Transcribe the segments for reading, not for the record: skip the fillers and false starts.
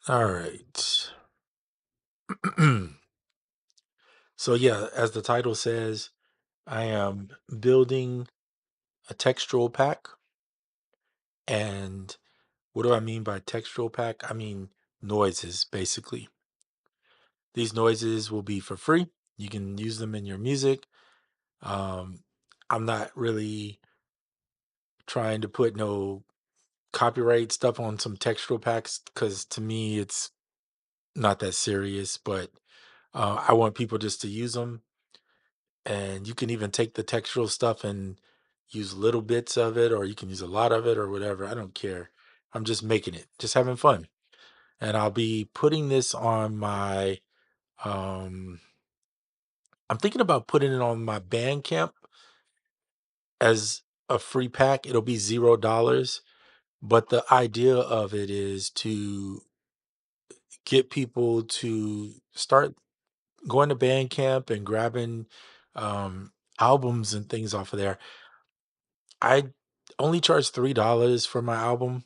All right. So yeah, as the title says, I am building a textural pack. And what do I mean by textural pack? I mean noises, basically. These noises will be for free. You can use them in your music. Um, I'm not really trying to put no copyright stuff on some textural packs because to me it's not that serious, but I want people just to use them. And you can even take the textural stuff and use little bits of it, or you can use a lot of it, or whatever. I don't care. I'm just making it, just having fun. And I'll be putting this on my, um, I'm thinking about putting it on my Bandcamp as a free pack. It'll be $0. But the idea of it is to get people to start going to Bandcamp and grabbing um, albums and things off of there. I only charge $3 for my album.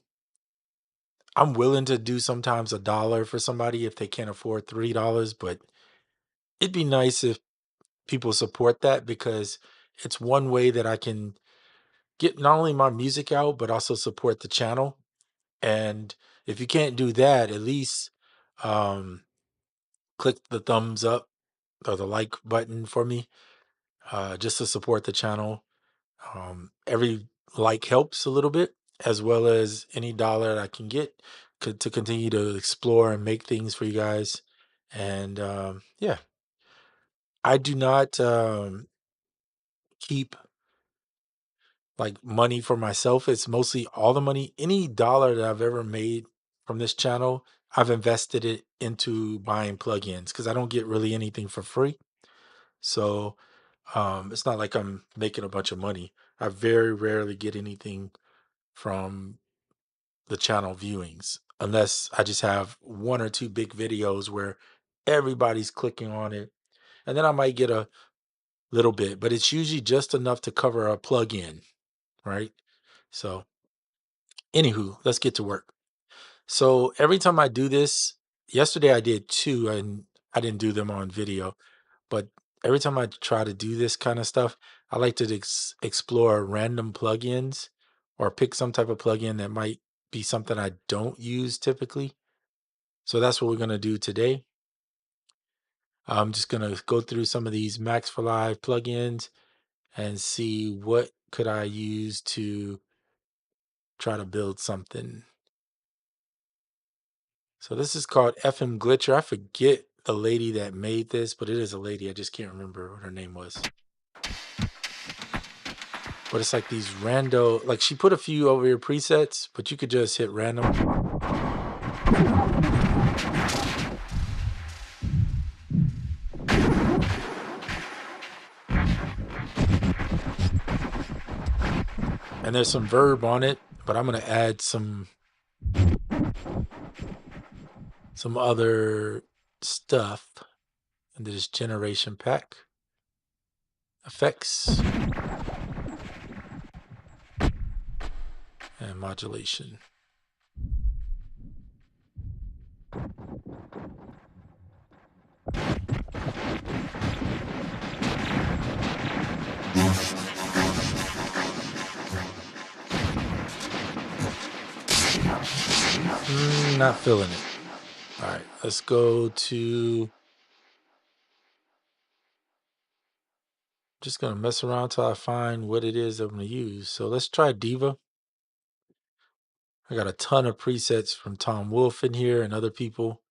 I'm willing to do sometimes $1 for somebody if they can't afford $3, but it'd be nice if people support that because it's one way that I can get not only my music out, but also support the channel. And if you can't do that, at least um, click the thumbs up or the like button for me just to support the channel. Every like helps a little bit, as well as any dollar that I can get to continue to explore and make things for you guys. And yeah, I do not keep like money for myself. It's mostly all the money, any dollar that I've ever made from this channel, I've invested it into buying plugins because I don't get really anything for free. So it's not like I'm making a bunch of money. I very rarely get anything from the channel viewings unless I just have one or two big videos where everybody's clicking on it. And then I might get a little bit, but it's usually just enough to cover a plug-in, right? So, anywho, let's get to work. So, every time I do this, yesterday I did two and I didn't do them on video, but every time I try to do this kind of stuff, I like to explore random plugins or pick some type of plugin that might be something I don't use typically. So that's what we're going to do today. I'm just going to go through some of these Max for Live plugins and see what could I use to try to build something. So this is called FM Glitcher. I forget the lady that made this, but it is a lady. I just can't remember what her name was. But it's like these rando, like she put a few over your presets, but you could just hit random. And there's some verb on it, but I'm gonna add some other stuff into this generation pack. Effects and modulation. Not feeling it. All right, let's go to. Just gonna mess around till I find what it is I'm gonna use. So let's try Diva. I got a ton of presets from Tom Wolf in here and other people.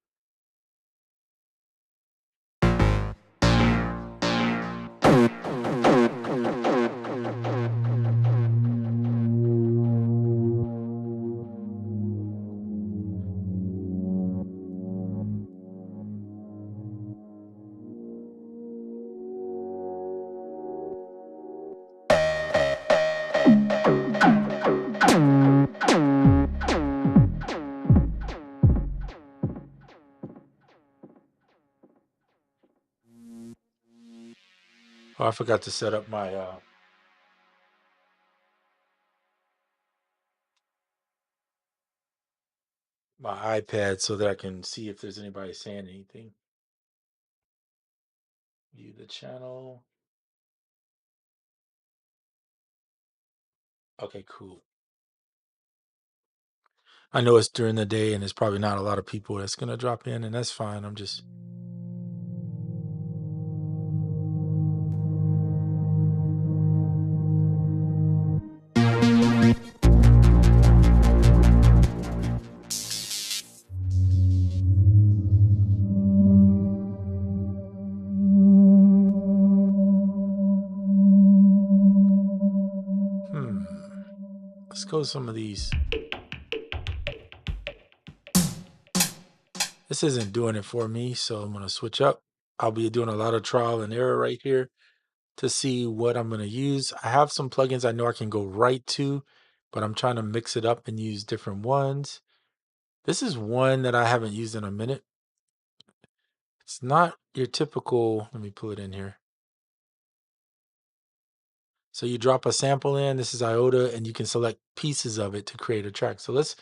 Oh, I forgot to set up my my iPad so that I can see if there's anybody saying anything. View the channel. Okay, cool. I know it's during the day and there's probably not a lot of people that's gonna drop in, and that's fine. I'm just let's go with some of these. This isn't doing it for me, so I'm gonna switch up. I'll be doing a lot of trial and error right here to see what I'm gonna use. I have some plugins I know I can go right to, but I'm trying to mix it up and use different ones. This is one that I haven't used in a minute. It's not your typical, let me pull it in here. So you drop a sample in, this is IOTA, and you can select pieces of it to create a track. So let's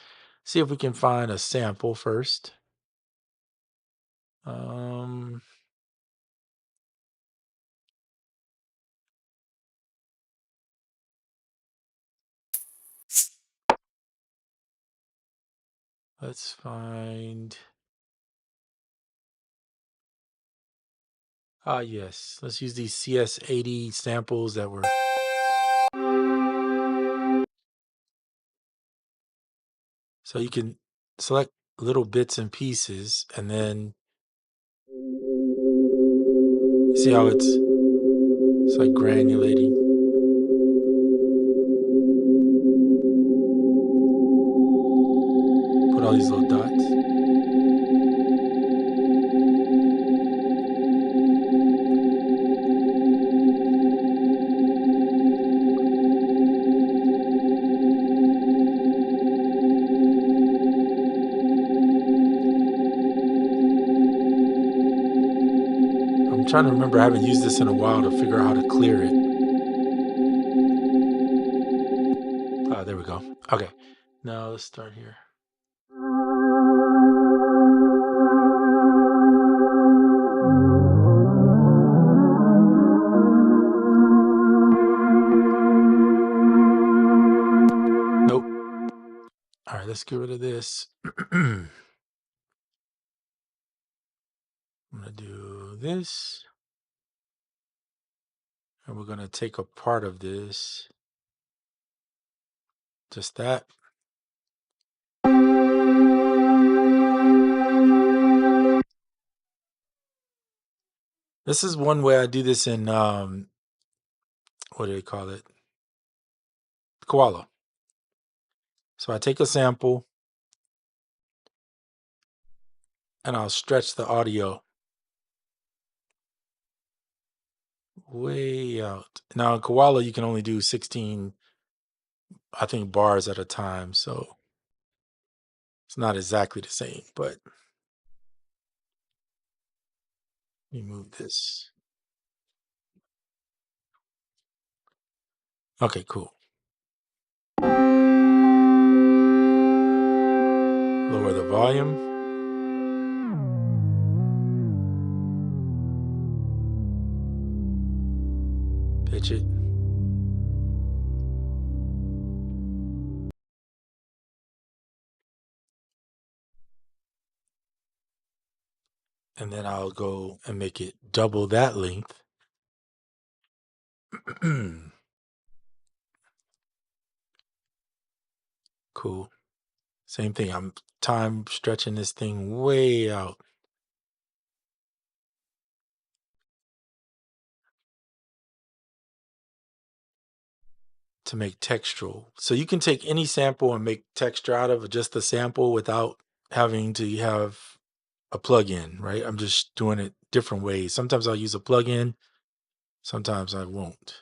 see if we can find a sample first. Um, let's find, yes, let's use these CS80 samples that were, so you can select little bits and pieces, and then you see how it's like granulating. Put all these little dots. I'm trying to remember, I haven't used this in a while to figure out how to clear it. There we go. Okay, now let's start here. Nope. All right, let's get rid of this. I'm gonna do this. And we're gonna take a part of this. Just that. This is one way I do this in what do they call it? Koala. So I take a sample and I'll stretch the audio way out. Now in Koala you can only do 16, I think, bars at a time, so it's not exactly the same, but let me move this. Okay, cool. Lower the volume. Pitch it. And then I'll go and make it double that length. Cool. Same thing. I'm time stretching this thing way out. To make textural. So you can take any sample and make texture out of just a sample without having to have a plugin, right? I'm just doing it different ways. Sometimes I'll use a plugin, sometimes I won't.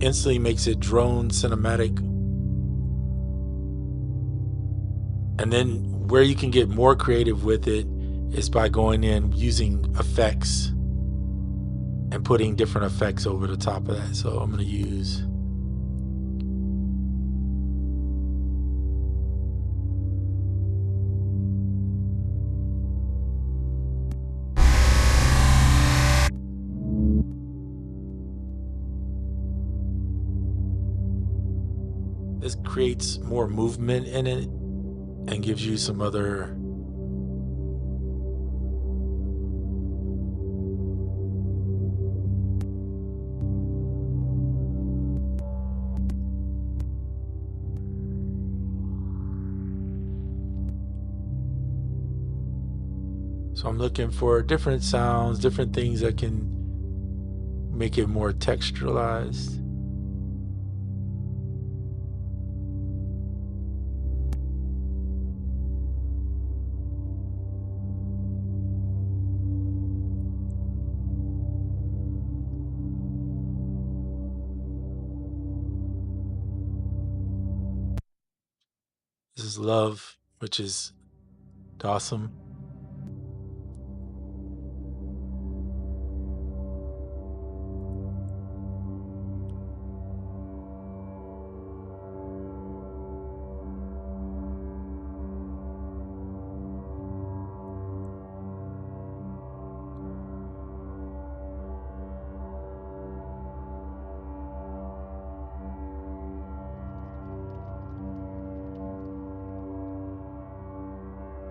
Instantly makes it drone cinematic. And then where you can get more creative with it is by going in using effects and putting different effects over the top of that. So I'm going to use This creates more movement in it and gives you some other so I'm looking for different sounds, different things that can make it more texturalized. This is Love, which is awesome.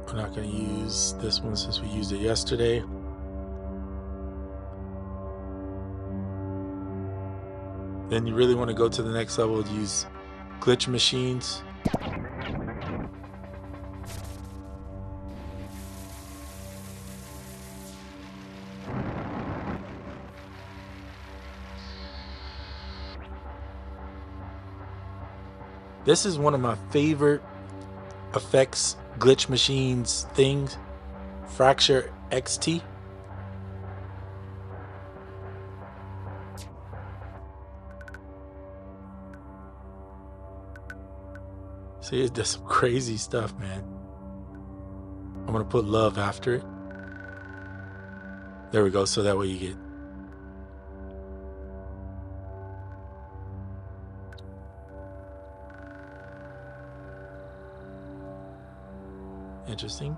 We're not going to use this one since we used it yesterday. Then you really want to go to the next level, use glitch machines. This is one of my favorite effects glitch machines things, Fracture XT. See, it does some crazy stuff, man. I'm gonna put Love after it. There we go, so that way you get interesting.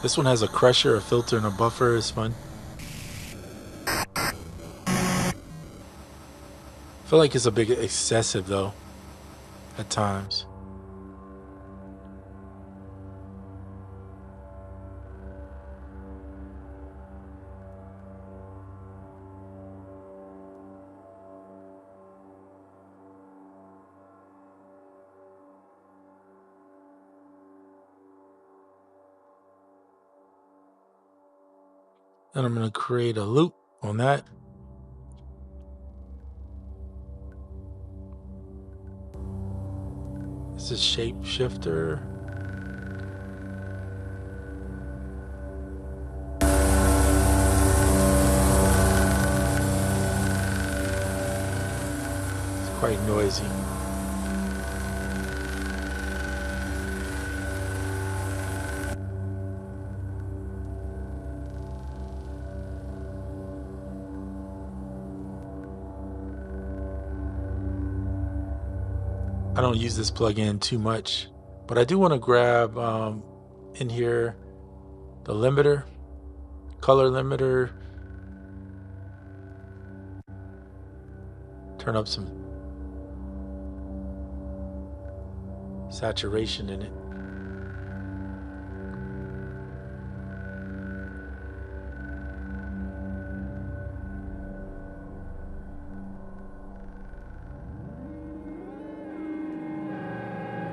This one has a crusher, a filter, and a buffer. It's fun. I feel like it's a bit excessive though, at times. And I'm gonna create a loop on that. This is Shapeshifter. It's quite noisy. I don't use this plugin too much, but I do want to grab in here the limiter, color limiter, turn up some saturation in it.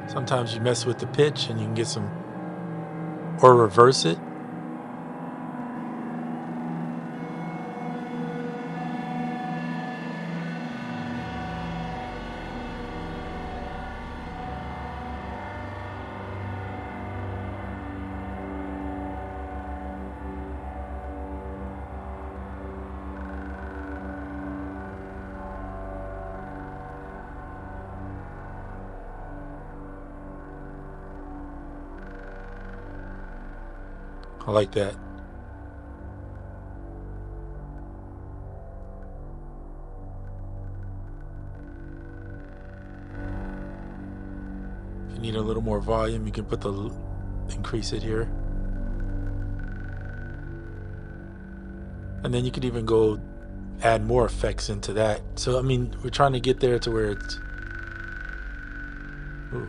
Sometimes you mess with the pitch and you can get some, or reverse it. I like that. If you need a little more volume, you can put increase it here. And then you could even go add more effects into that. So, I mean, we're trying to get there to where it's... Ooh.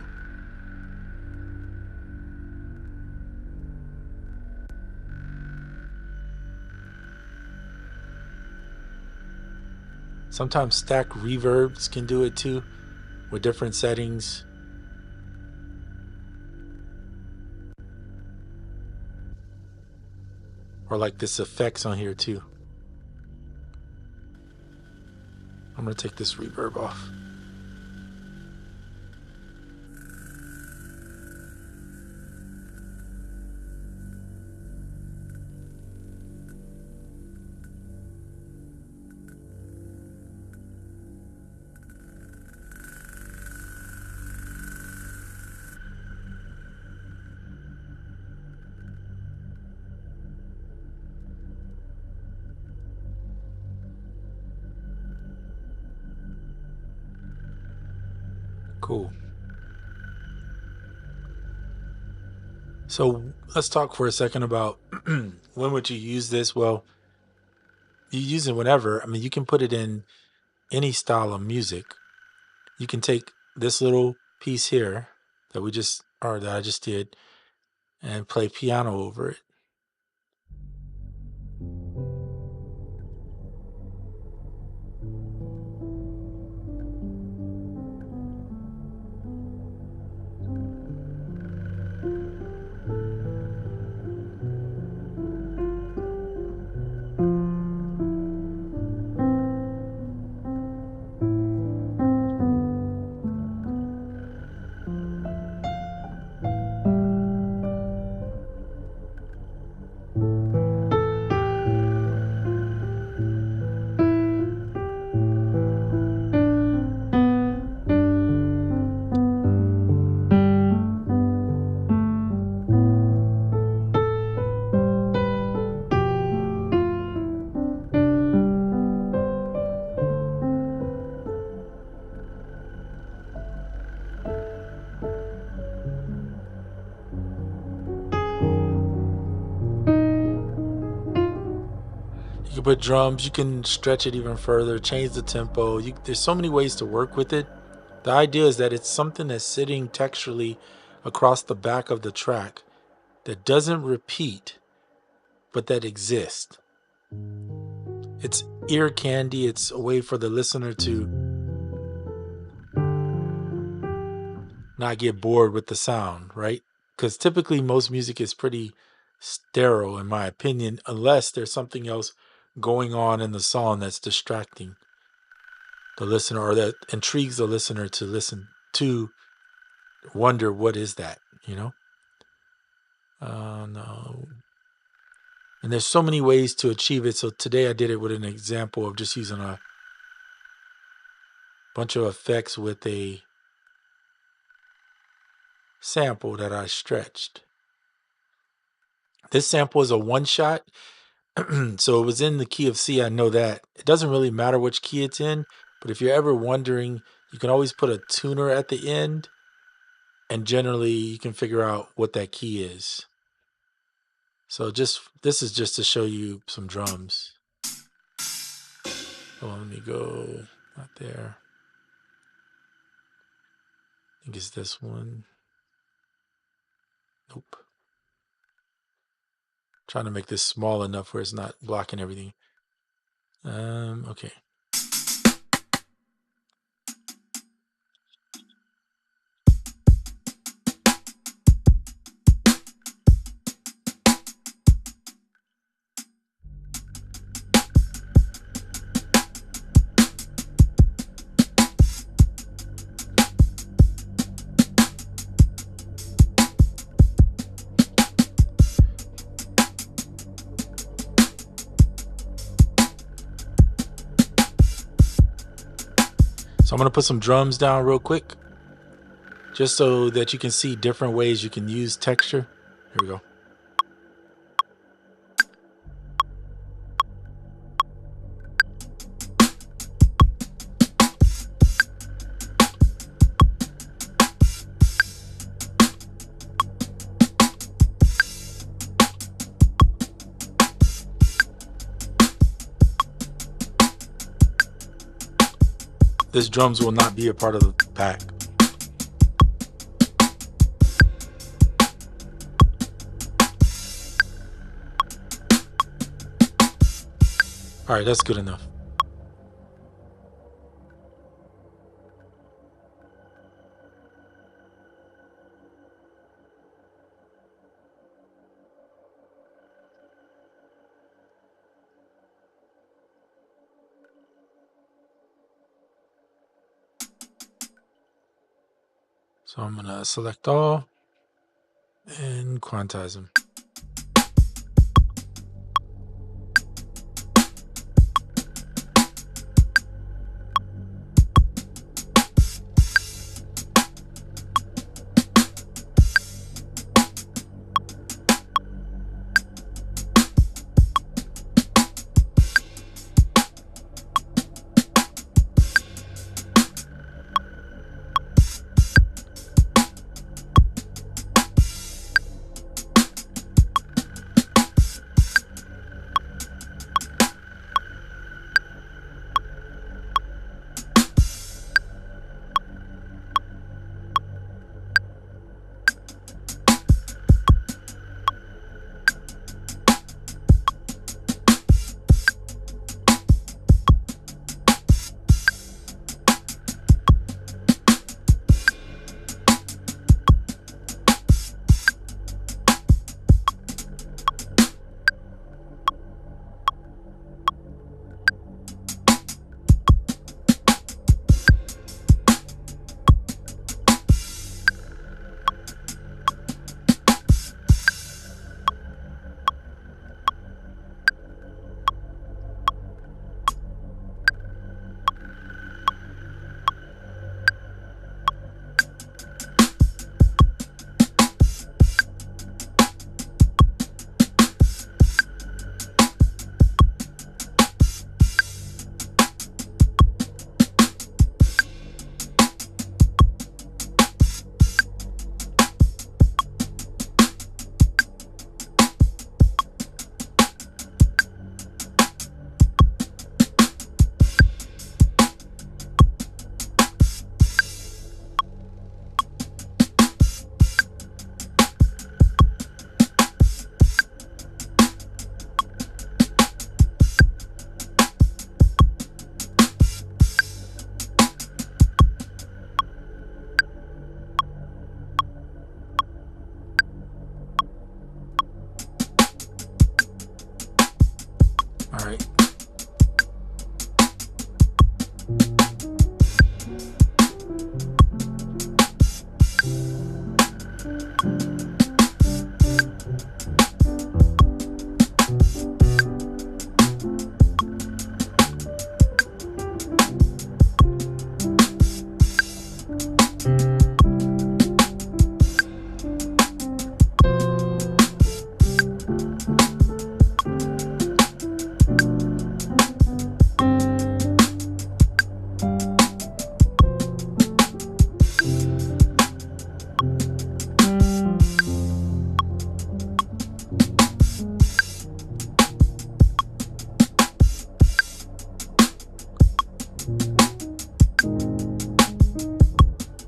Sometimes stack reverbs can do it too, with different settings. Or like this effects on here too. I'm gonna take this reverb off. Cool. So let's talk for a second about when would you use this? Well, you use it whenever. I mean, you can put it in any style of music. You can take this little piece here that I just did, and play piano over it. You can put drums, you can stretch it even further, change the tempo. There's so many ways to work with it. The idea is that it's something that's sitting texturally across the back of the track that doesn't repeat, but that exists. It's ear candy. It's a way for the listener to not get bored with the sound, right? Because typically most music is pretty sterile, in my opinion, unless there's something else going on in the song that's distracting the listener or that intrigues the listener to listen to, wonder what is that, you know? No. And there's so many ways to achieve it. So today I did it with an example of just using a bunch of effects with a sample that I stretched. This sample is a one shot. So it was in the key of C. I know that. It doesn't really matter which key it's in, but if you're ever wondering, you can always put a tuner at the end, and generally you can figure out what that key is. So this is just to show you some drums. Oh, let me go, not there. I think it's this one. Nope. Trying to make this small enough where it's not blocking everything. Okay. So I'm going to put some drums down real quick, just so that you can see different ways you can use texture. Here we go. This drums will not be a part of the pack. All right, that's good enough. So I'm gonna select all and quantize them. All right.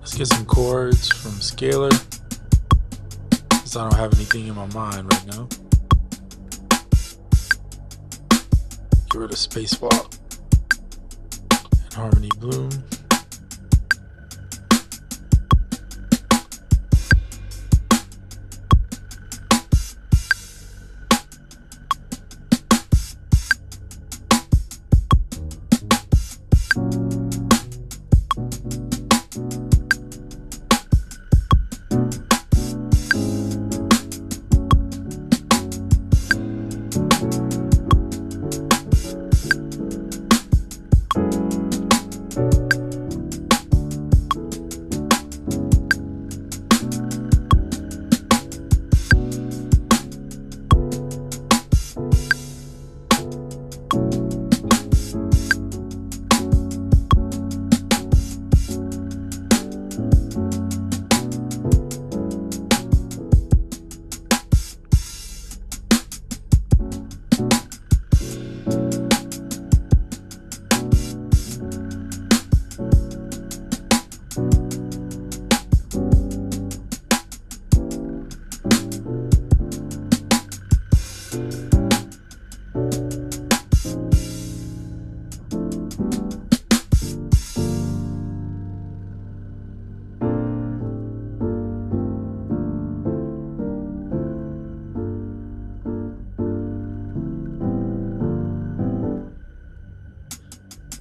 Let's get some chords from Scalar, since I don't have anything in my mind right now. Get rid of Spacewalk and Harmony Bloom.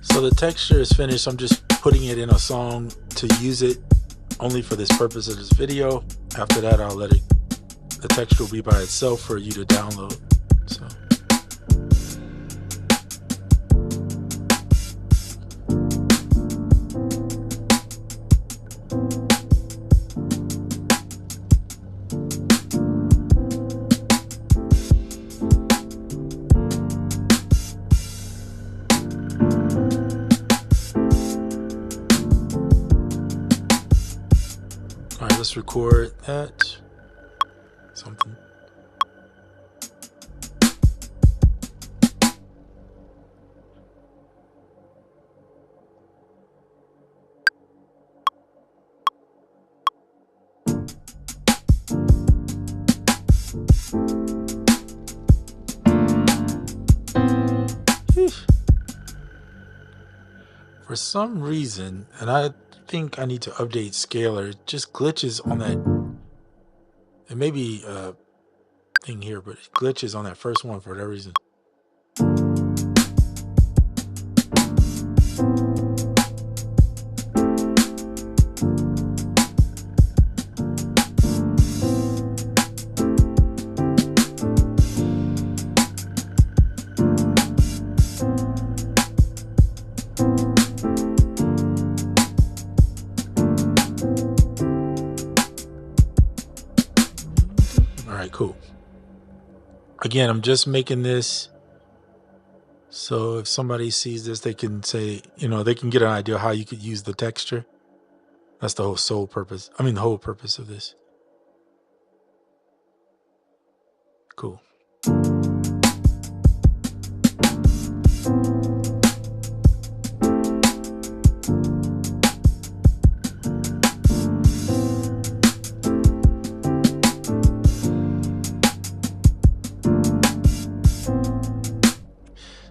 So the texture is finished. I'm just putting it in a song to use it only for this purpose of this video. After that, I'll let it, the texture will be by itself for you to download. So. All right, let's record that. Something. For some reason, and I think I need to update Scalar, it just glitches on that. It may be a thing here, but it glitches on that first one for whatever reason. All right, cool. Again, I'm just making this so if somebody sees this, they can say, they can get an idea how you could use the texture. That's the whole purpose of this. Cool.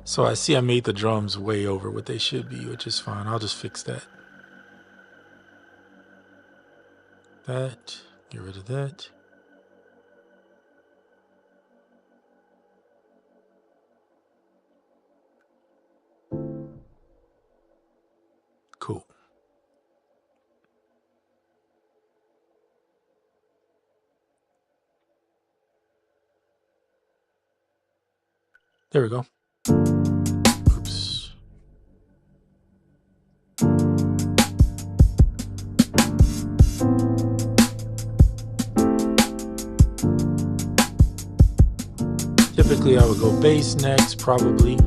So I see I made the drums way over what they should be, which is fine. I'll just fix that. Get rid of that. Cool. There we go. Oops. Typically, I would go bass next, probably.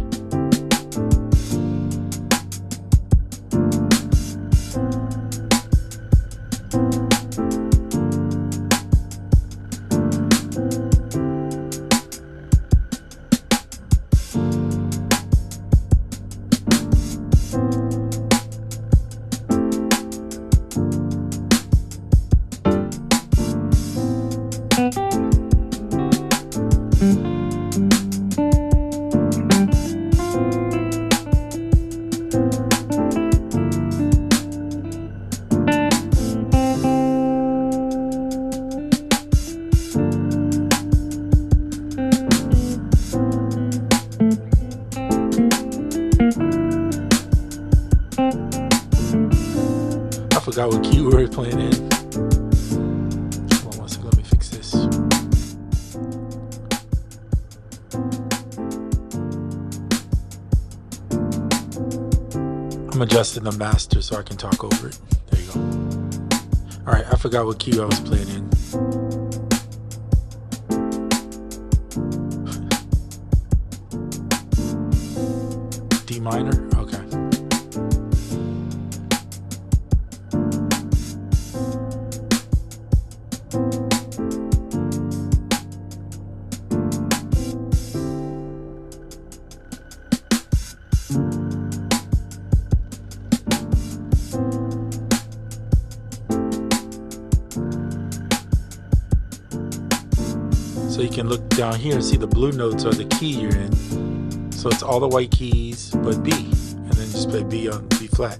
I forgot what key we were playing in. Hold on one second, let me fix this. I'm adjusting the master so I can talk over it. There you go. All right, I forgot what key I was playing in. D minor? Okay. So you can look down here and see the blue notes are the key you're in. So it's all the white keys but B, and then just play B on B flat.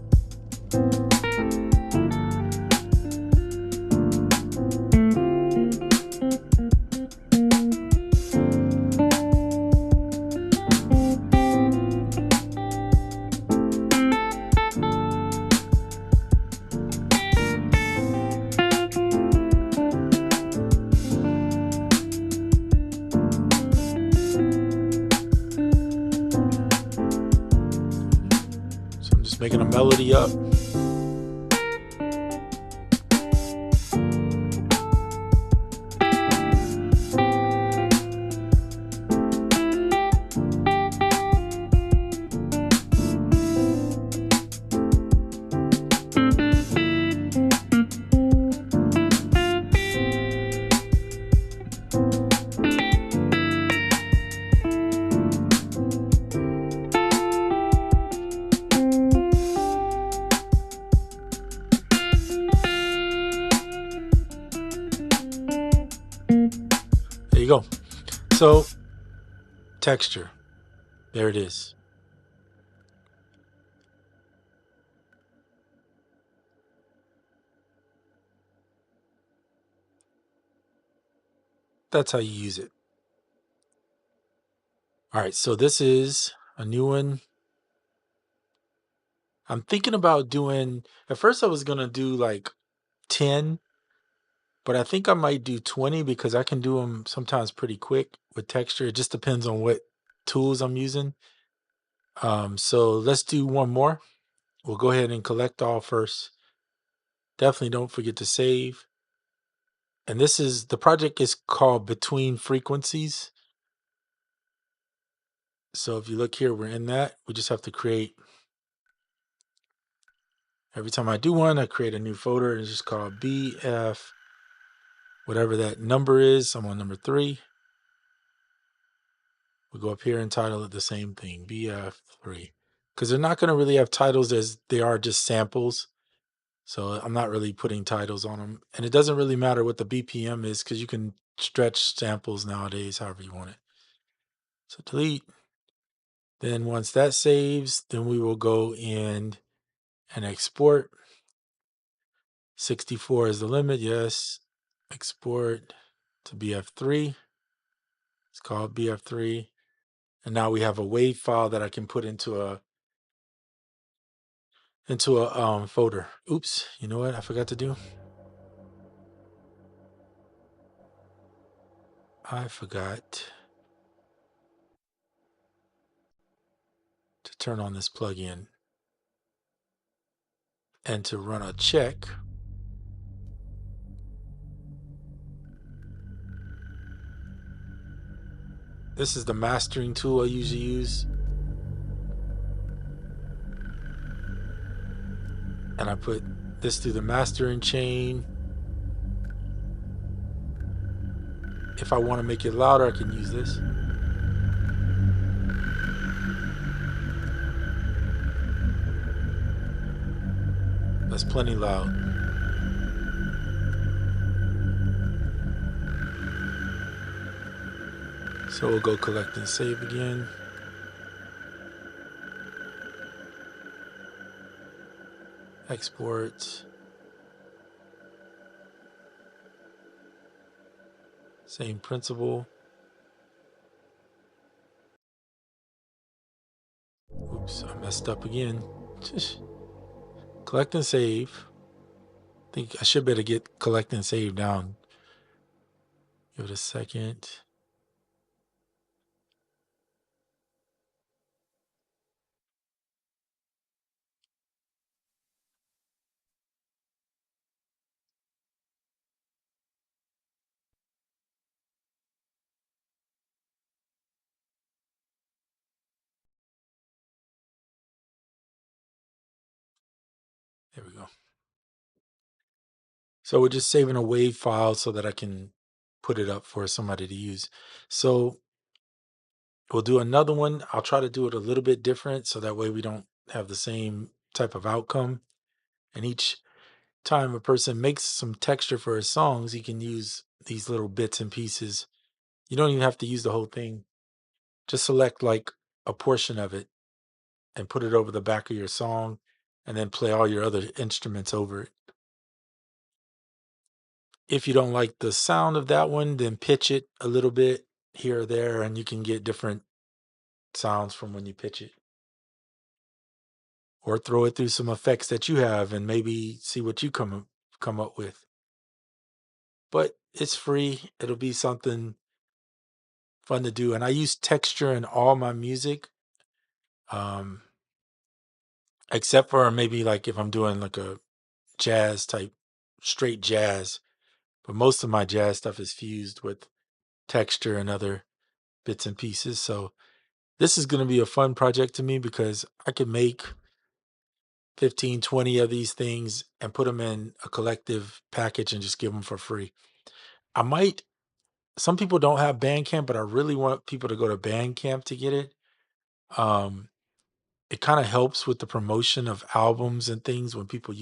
So I'm just making a melody up. There you go. So texture, there it is. That's how you use it. All right, so this is a new one. I'm thinking about doing, at first I was gonna do like 10, but I think I might do 20 because I can do them sometimes pretty quick with texture. It just depends on what tools I'm using. So let's do one more. We'll go ahead and collect all first. Definitely don't forget to save. And this is, the project is called Between Frequencies. So if you look here, we're in that. We just have to create, every time I do one, I create a new folder. And it's just called BF, whatever that number is. I'm on number 3. We go up here and title it the same thing, BF3. Because they're not going to really have titles as they are just samples. So I'm not really putting titles on them. And it doesn't really matter what the BPM is because you can stretch samples nowadays however you want it. So delete. Then once that saves, then we will go in and export. 64 is the limit, yes. Export to BF3. It's called BF3. And now we have a WAV file that I can put into a folder. Oops, you know what I forgot to do? I forgot to turn on this plugin and to run a check. This is the mastering tool I usually use. And I put this through the mastering chain. If I want to make it louder, I can use this. That's plenty loud. So we'll go collect and save again. Export. Same principle. Oops, I messed up again. Collect and save. I think I should better get collect and save down. Give it a second. There we go. So we're just saving a WAV file so that I can put it up for somebody to use. So we'll do another one. I'll try to do it a little bit different so that way we don't have the same type of outcome. And each time a person makes some texture for his songs, he can use these little bits and pieces You don't even have to use the whole thing. Just select like a portion of it and put it over the back of your song and then play all your other instruments over it. If you don't like the sound of that one, then pitch it a little bit here or there, and you can get different sounds from when you pitch it. Or throw it through some effects that you have and maybe see what you come up with. But it's free. It'll be something fun to do. And I use texture in all my music, um, except for maybe like if I'm doing like a jazz type, straight jazz. But most of my jazz stuff is fused with texture and other bits and pieces. So this is going to be a fun project to me because I could make 15, 20 of these things and put them in a collective package and just give them for free. I might, some people don't have Bandcamp, but I really want people to go to Bandcamp to get it. Um, it kind of helps with the promotion of albums and things when people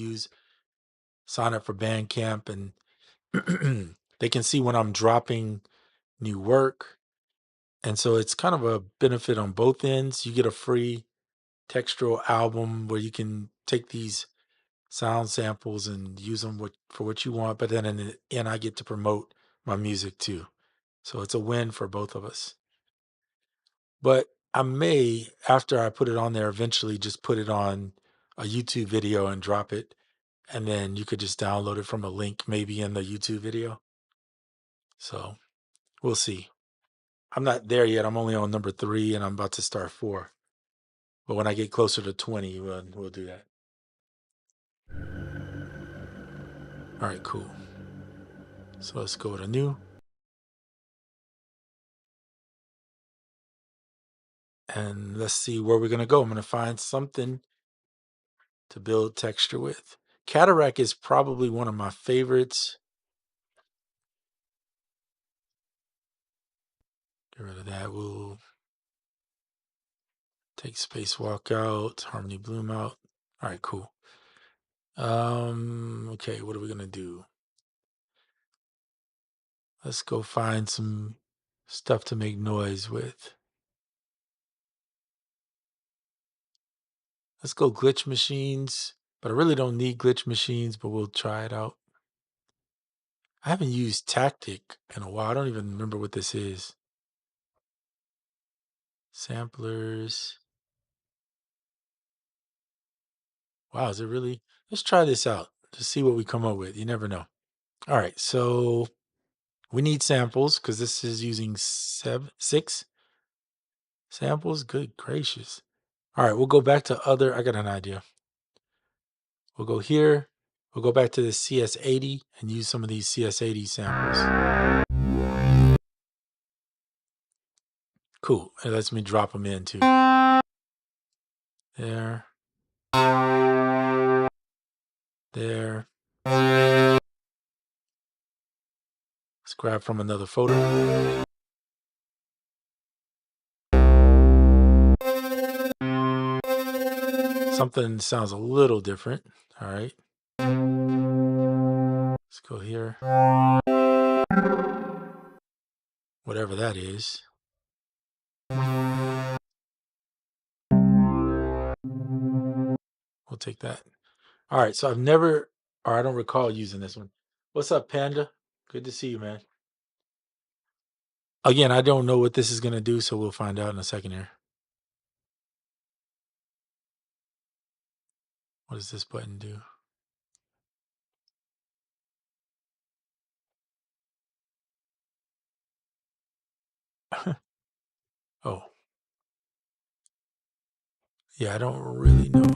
sign up for Bandcamp and they can see when I'm dropping new work. And so it's kind of a benefit on both ends. You get a free textural album where you can take these sound samples and use them for what you want. But then in the end, I get to promote my music too. So it's a win for both of us. But I may, after I put it on there, eventually just put it on a YouTube video and drop it. And then you could just download it from a link maybe in the YouTube video. So we'll see. I'm not there yet. I'm only on number 3 and I'm about to start 4. But when I get closer to 20, we'll do that. All right, cool. So let's go to new. And let's see where we're going to go. I'm going to find something to build texture with. Cataract is probably one of my favorites. Get rid of that. We'll take Spacewalk out, Harmony Bloom out. All right, cool. Okay, what are we going to do? Let's go find some stuff to make noise with. Let's go glitch machines, but I really don't need glitch machines, but we'll try it out. I haven't used Tactic in a while. I don't even remember what this is. Samplers. Wow, is it really? Let's try this out to see what we come up with. You never know. All right, so we need samples because this is using 6 samples. Good gracious. All right, we'll go back to other. I got an idea. We'll go here. We'll go back to the CS80 and use some of these CS80 samples. Cool. It lets me drop them in too. There. There. Let's grab from another photo. Something sounds a little different. All right. Let's go here. Whatever that is. We'll take that. All right. So I don't recall using this one. What's up, Panda? Good to see you, man. Again, I don't know what this is going to do, so we'll find out in a second here. What does this button do? Oh. Yeah, I don't really know.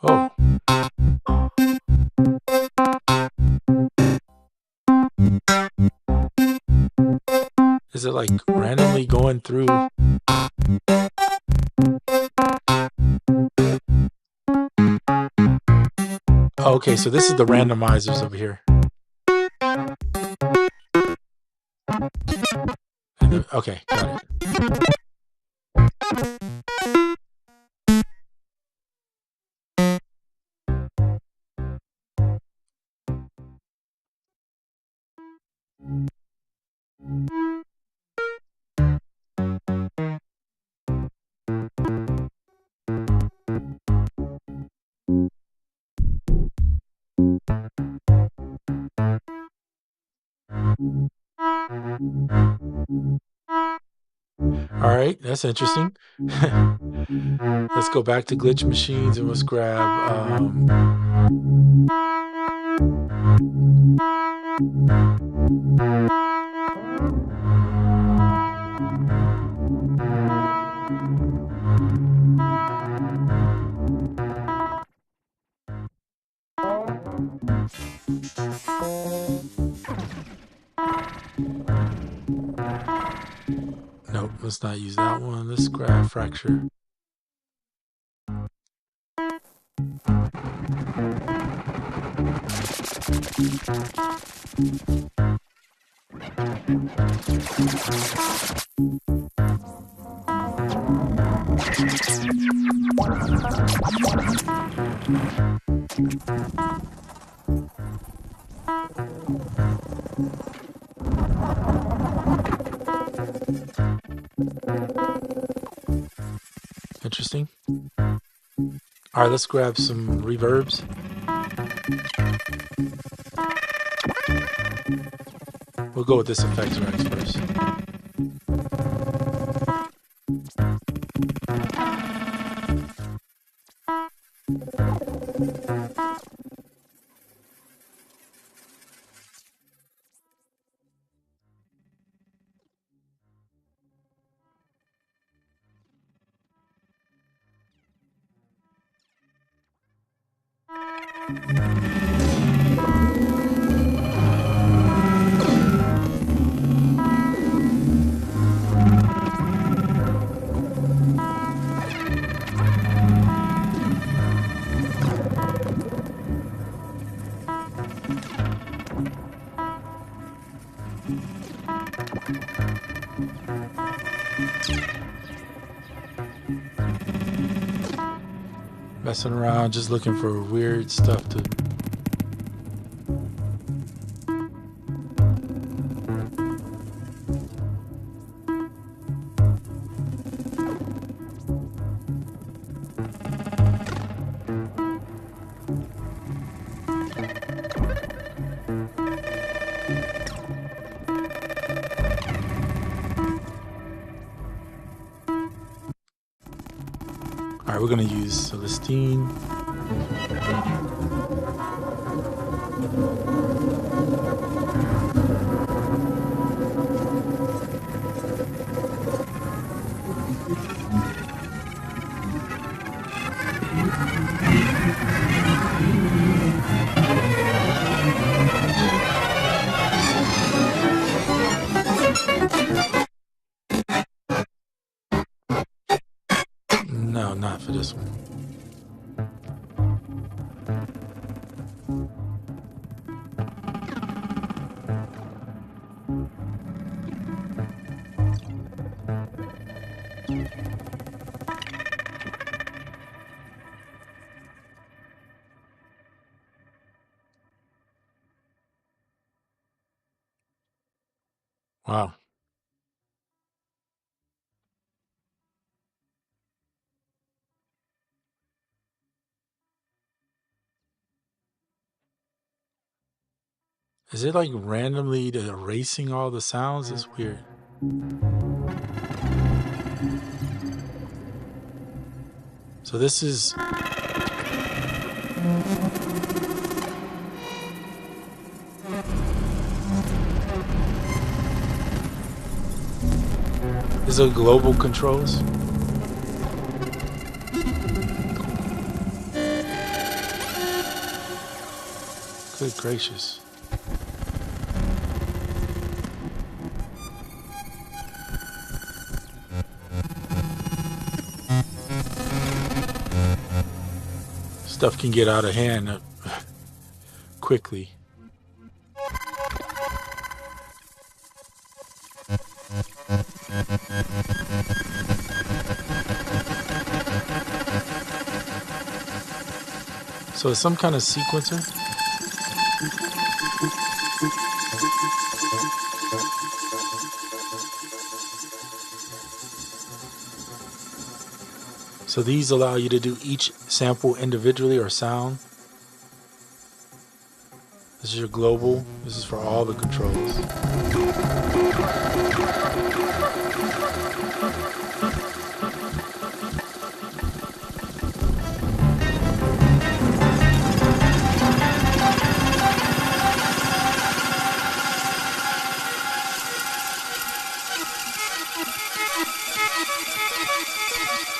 Oh. Is it like randomly going through? Oh, okay, so this is the randomizers over here. Okay, got it. All right, that's interesting. Let's go back to glitch machines and let's grab nope, let's not use that one. Let's grab fracture. Interesting. All right, let's grab some reverbs. We'll go with this effects rack first. Messing around, just looking for weird stuff to. All right, we're gonna use Celestine. No, not for this one. Wow. Is it like randomly erasing all the sounds? It's weird. So this is. These are global controls. Good gracious. Stuff can get out of hand quickly. So it's some kind of sequencer. So these allow you to do each sample individually or sound. This is your global. This is for all the controls.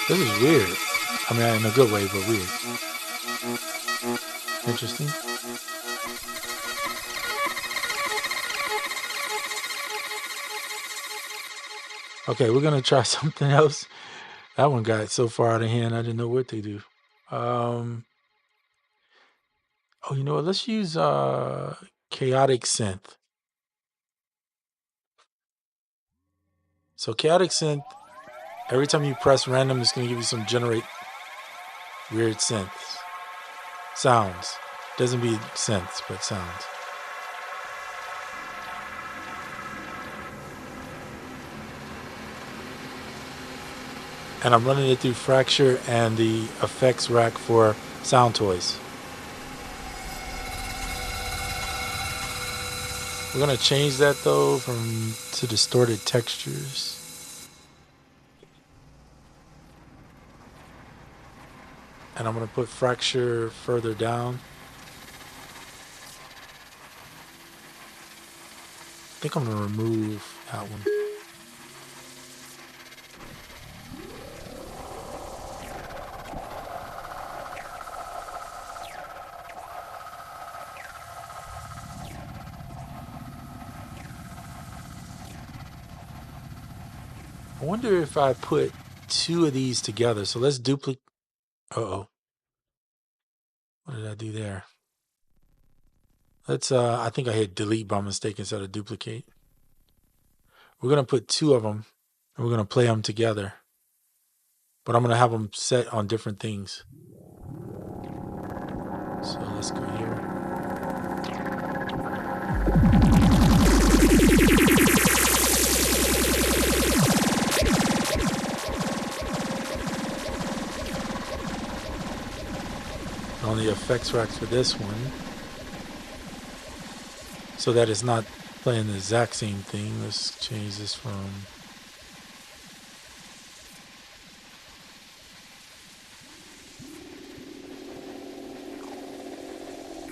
This is weird. I mean, in a good way, but weird. Interesting. Okay, we're gonna try something else. That one got so far out of hand, I didn't know what to do. Oh, you know what? Let's use chaotic synth. So chaotic synth, every time you press random, it's gonna give you some generate weird synths. Sounds. Doesn't be synths, but sounds. And I'm running it through Fracture and the effects rack for Soundtoys. We're gonna change that though to distorted textures. And I'm gonna put Fracture further down. I think I'm gonna remove that one. I wonder if I put two of these together. So let's duplicate. Uh-oh. What did I do there? Let's, I think I hit delete by mistake instead of duplicate. We're going to put two of them and we're going to play them together. But I'm going to have them set on different things. So let's go here. On the effects racks for this one, so that it's not playing the exact same thing. Let's change this from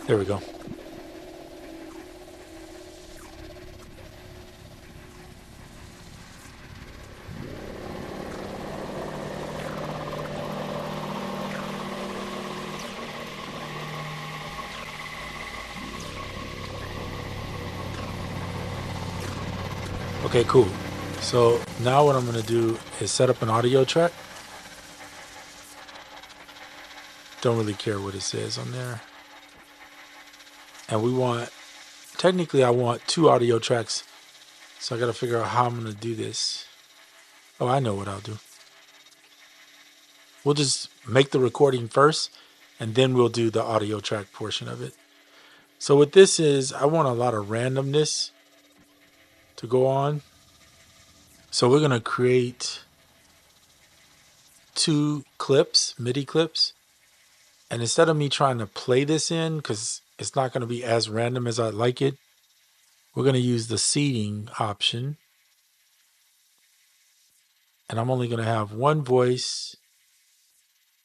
there we go. Okay, cool. So now what I'm going to do is set up an audio track. Don't really care what it says on there. And we want, technically I want two audio tracks. So I got to figure out how I'm going to do this. Oh, I know what I'll do. We'll just make the recording first and then we'll do the audio track portion of it. So what this is, I want a lot of randomness to go on. So we're going to create two clips, MIDI clips. And instead of me trying to play this in, because it's not going to be as random as I'd like it, we're going to use the seeding option. And I'm only going to have one voice.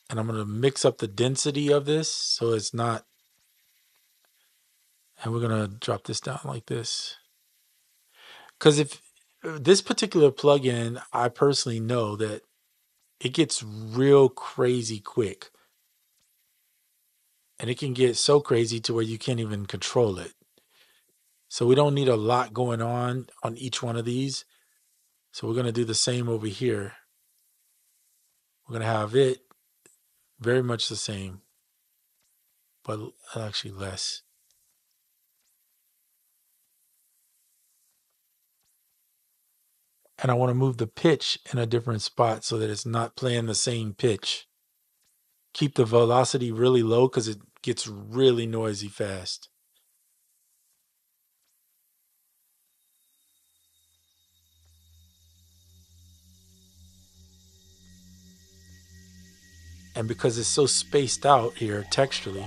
And I'm going to mix up the density of this so it's not. And we're going to drop this down like this. Because if this particular plugin, I personally know that it gets real crazy quick. And it can get so crazy to where you can't even control it. So we don't need a lot going on each one of these. So we're going to do the same over here. We're going to have it very much the same, but actually less. And I want to move the pitch in a different spot so that it's not playing the same pitch. Keep the velocity really low because it gets really noisy fast. And because it's so spaced out here texturally,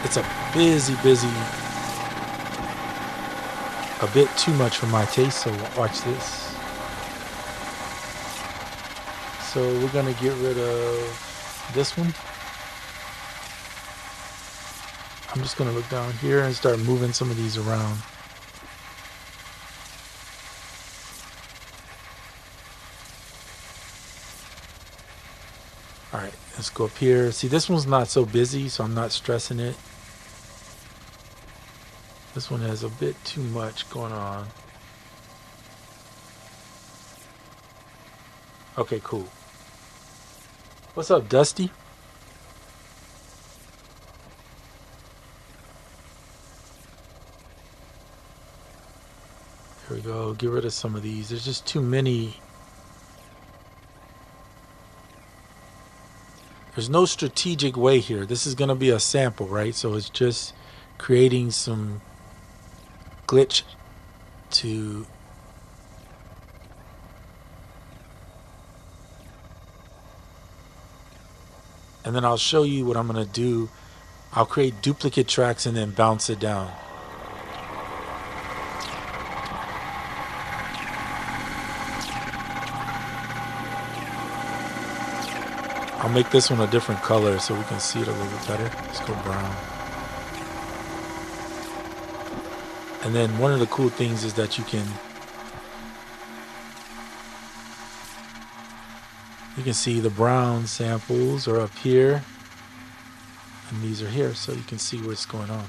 it's a busy, a bit too much for my taste, so watch this. So we're going to get rid of this one. I'm just going to look down here and start moving some of these around. Let's go up here. See, this one's not so busy, so I'm not stressing it. This one has a bit too much going on. Okay, cool. What's up, Dusty? Here we go. Get rid of some of these. There's just too many. There's no strategic way here. This is going to be a sample, right? So it's just creating some glitch to... And then I'll show you what I'm going to do. I'll create duplicate tracks and then bounce it down. I'll make this one a different color so we can see it a little bit better. Let's go brown. And then one of the cool things is that you can see the brown samples are up here and these are here, so you can see what's going on.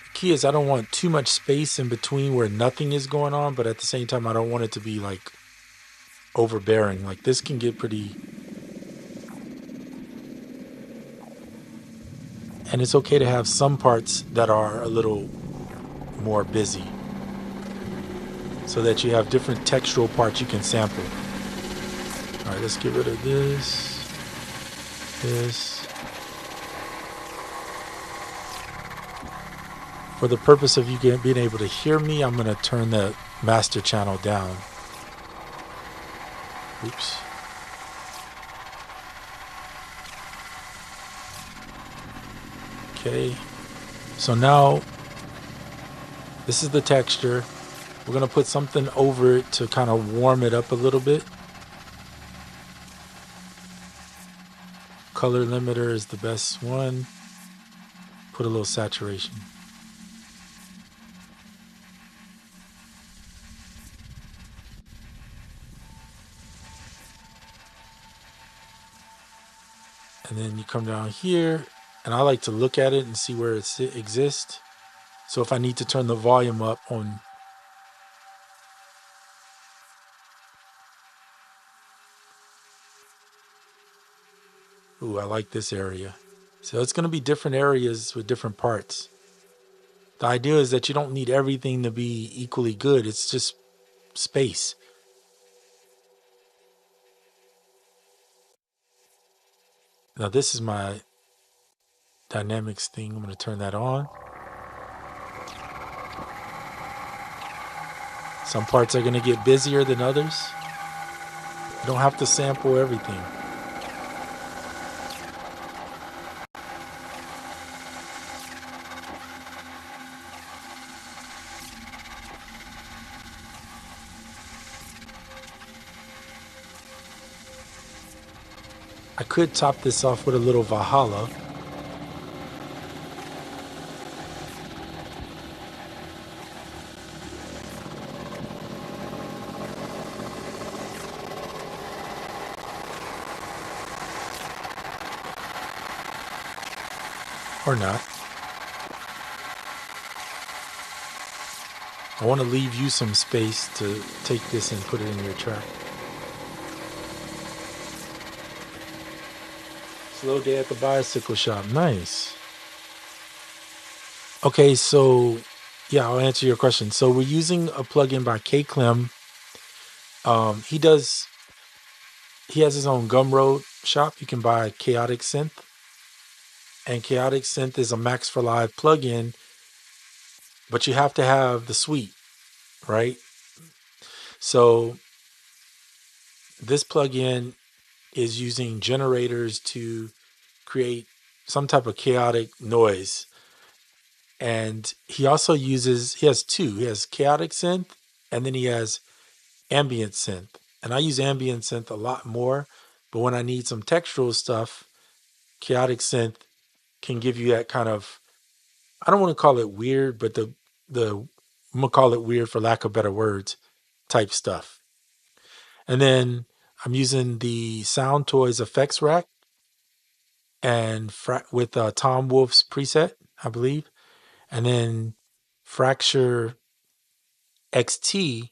The key is I don't want too much space in between where nothing is going on, but at the same time I don't want it to be like overbearing. Like this can get pretty... And it's okay to have some parts that are a little more busy so that you have different textural parts you can sample. All right, let's get rid of this. For the purpose of you being able to hear me, I'm going to turn the master channel down. Oops. Okay, so now this is the texture. We're going to put something over it to kind of warm it up a little bit. Color limiter is the best one. Put a little saturation. And then you come down here, and I like to look at it and see where it exists. So if I need to turn the volume up on... Ooh, I like this area. So it's going to be different areas with different parts. The idea is that you don't need everything to be equally good. It's just space. Now this is my dynamics thing. I'm going to turn that on. Some parts are going to get busier than others. You don't have to sample everything. I could top this off with a little Valhalla. Or not. I want to leave you some space to take this and put it in your track. Slow day at the bicycle shop. Nice. Okay, so yeah, I'll answer your question. So we're using a plugin by K-Clem. He has his own Gumroad shop. You can buy Chaotic Synth. And Chaotic Synth is a Max for Live plugin, but you have to have the suite, right? So this plugin is using generators to create some type of chaotic noise. And he also he has two. He has Chaotic Synth, and then he has Ambient Synth. And I use Ambient Synth a lot more, but when I need some textural stuff, Chaotic Synth can give you that kind of, I don't want to call it weird, but I'm gonna call it weird for lack of better words type stuff. And then I'm using the Sound Toys effects rack and with Tom Wolf's preset, I believe. And then Fracture XT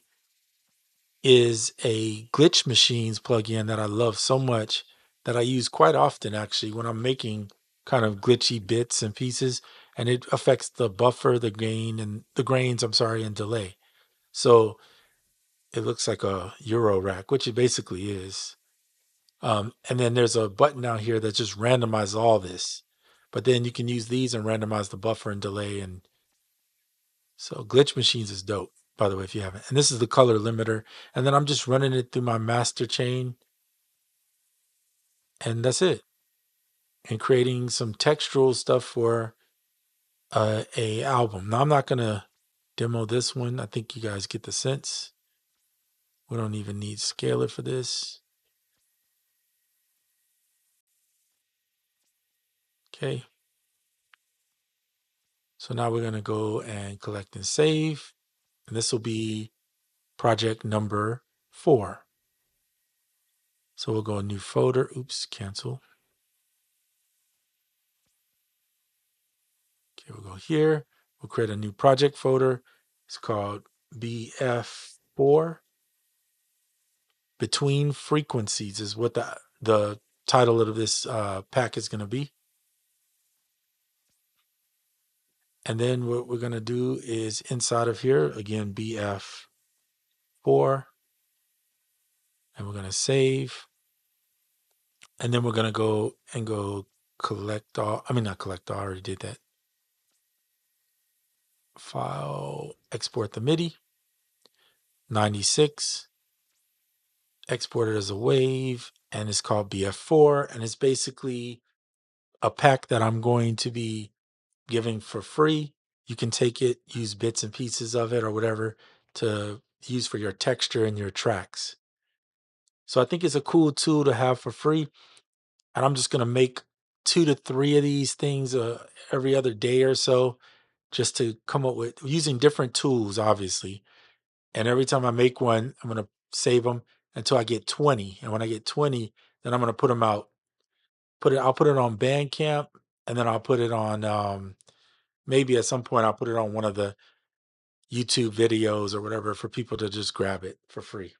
is a Glitch Machines plugin that I love so much that I use quite often actually when I'm making kind of glitchy bits and pieces, and it affects the buffer, the gain, and the grains, I'm sorry, and delay. So it looks like a Euro rack, which it basically is. And then there's a button down here that just randomizes all this. But then you can use these and randomize the buffer and delay. And so Glitch Machines is dope, by the way, if you haven't. And this is the color limiter. And then I'm just running it through my master chain. And that's it. And creating some textural stuff for a album. Now I'm not going to demo this one. I think you guys get the sense. We don't even need scaler for this. Okay. So now we're going to go and collect and save. And this will be project number 4. So we'll go a new folder. Oops, cancel. Okay, we'll go here. We'll create a new project folder. It's called BF4. Between Frequencies is what the title of this pack is going to be. And then what we're going to do is inside of here, again, BF4. And we're going to save. And then we're going to go collect all. I mean, not collect all. I already did that. File, export the MIDI. 96. Export it as a wave. And it's called BF4. And it's basically a pack that I'm going to be giving for free. You can take it, use bits and pieces of it or whatever to use for your texture and your tracks. So I think it's a cool tool to have for free. And I'm just going to make 2 to 3 of these things every other day or so, just to come up with using different tools, obviously. And every time I make one, I'm going to save them until I get 20. And when I get 20, then I'm going to put them out. I'll put it on Bandcamp, and then I'll put it on maybe at some point I'll put it on one of the YouTube videos or whatever for people to just grab it for free.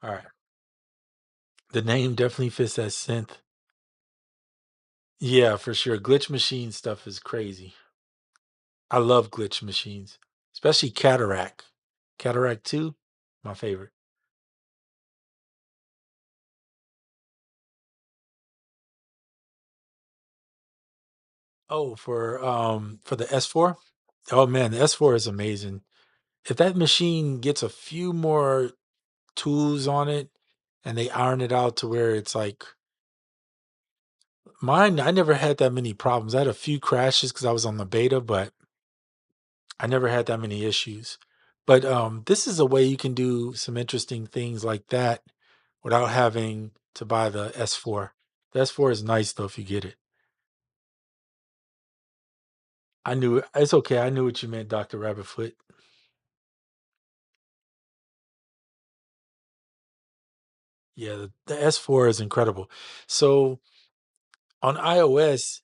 All right. The name definitely fits that synth. Yeah, for sure. Glitch machine stuff is crazy. I love glitch machines, especially Cataract. Cataract 2, my favorite. Oh, for the S4? Oh man, the S4 is amazing. If that machine gets a few more tools on it and they iron it out to where it's like mine, I never had that many problems. I had a few crashes because I was on the beta, but I never had that many issues. But this is a way you can do some interesting things like that without having to buy the S4. The S4 is nice though if you get it. I knew it. It's okay. I knew what you meant, Dr. Rabbitfoot. Yeah, the S4 is incredible. So on iOS,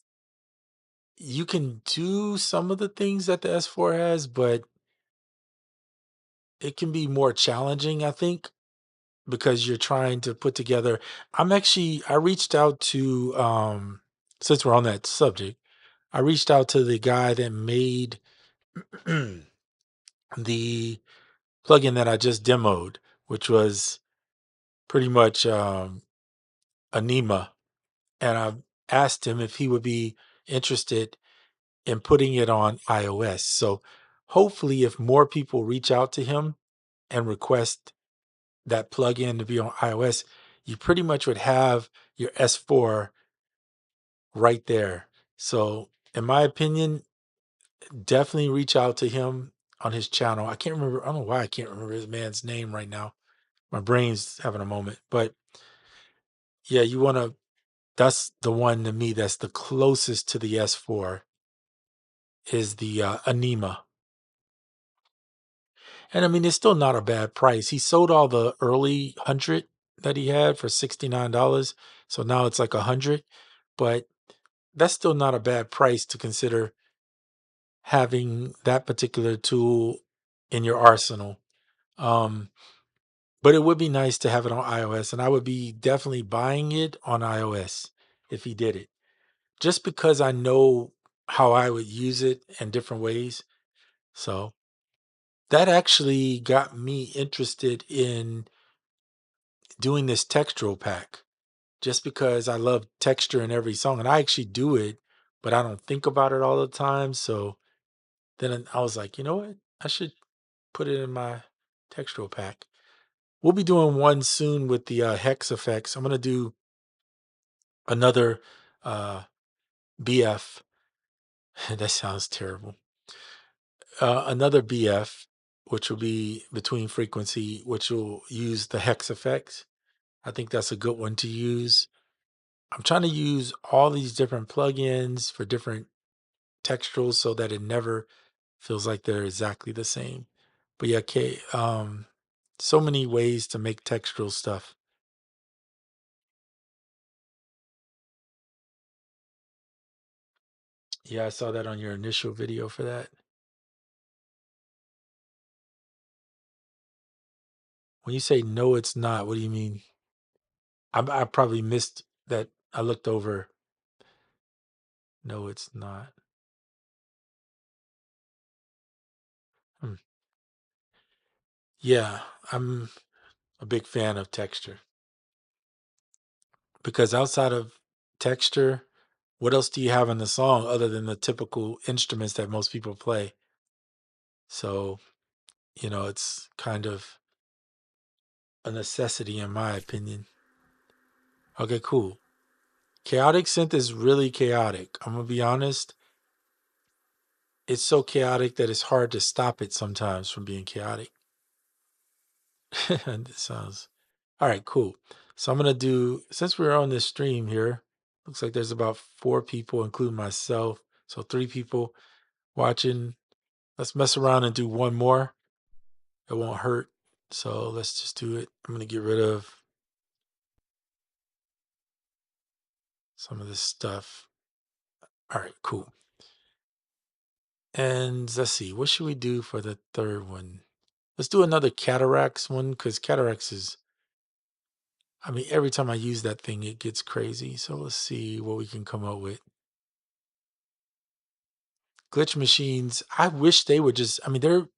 you can do some of the things that the S4 has, but it can be more challenging, I think, because you're trying to put together. I reached out to since we're on that subject, I reached out to the guy that made the plugin that I just demoed, which was pretty much Anima. And I asked him if he would be interested in putting it on iOS. So hopefully, if more people reach out to him and request that plugin to be on iOS, you pretty much would have your S4 right there. So, in my opinion, definitely reach out to him on his channel. I can't remember, I don't know why I can't remember his man's name right now. My brain's having a moment. But yeah, that's the one to me that's the closest to the S4 is the Anima. And I mean, it's still not a bad price. He sold all the early 100 that he had for $69. So now it's like 100, but that's still not a bad price to consider having that particular tool in your arsenal. Um, but it would be nice to have it on iOS, and I would be definitely buying it on iOS if he did it, just because I know how I would use it in different ways. So that actually got me interested in doing this textural pack just because I love texture in every song and I actually do it, but I don't think about it all the time. So then I was like, you know what? I should put it in my textural pack. We'll be doing one soon with the hex effects. I'm going to do another uh, BF. That sounds terrible. Another BF, which will be between frequency, which will use the hex effects. I think that's a good one to use. I'm trying to use all these different plugins for different texturals so that it never feels like they're exactly the same. But yeah, okay, so many ways to make textural stuff. Yeah, I saw that on your initial video for that. When you say no, it's not, what do you mean? I probably missed that. I looked over. No, it's not. Hmm. Yeah, I'm a big fan of texture because outside of texture, what else do you have in the song other than the typical instruments that most people play? So, it's kind of a necessity in my opinion. Okay, cool. Chaotic synth is really chaotic. I'm gonna be honest. It's so chaotic that it's hard to stop it sometimes from being chaotic. It sounds all right, cool. So I'm gonna do since we're on this stream here, looks like there's about 4 people, including myself. So 3 people watching. Let's mess around and do one more. It won't hurt. So let's just do it. I'm gonna get rid of some of this stuff. All right, cool. And let's see, what should we do for the third one? Let's do another cataracts one because cataracts is, I mean, every time I use that thing, it gets crazy. So let's see what we can come up with. Glitch machines, I wish they would just, I mean,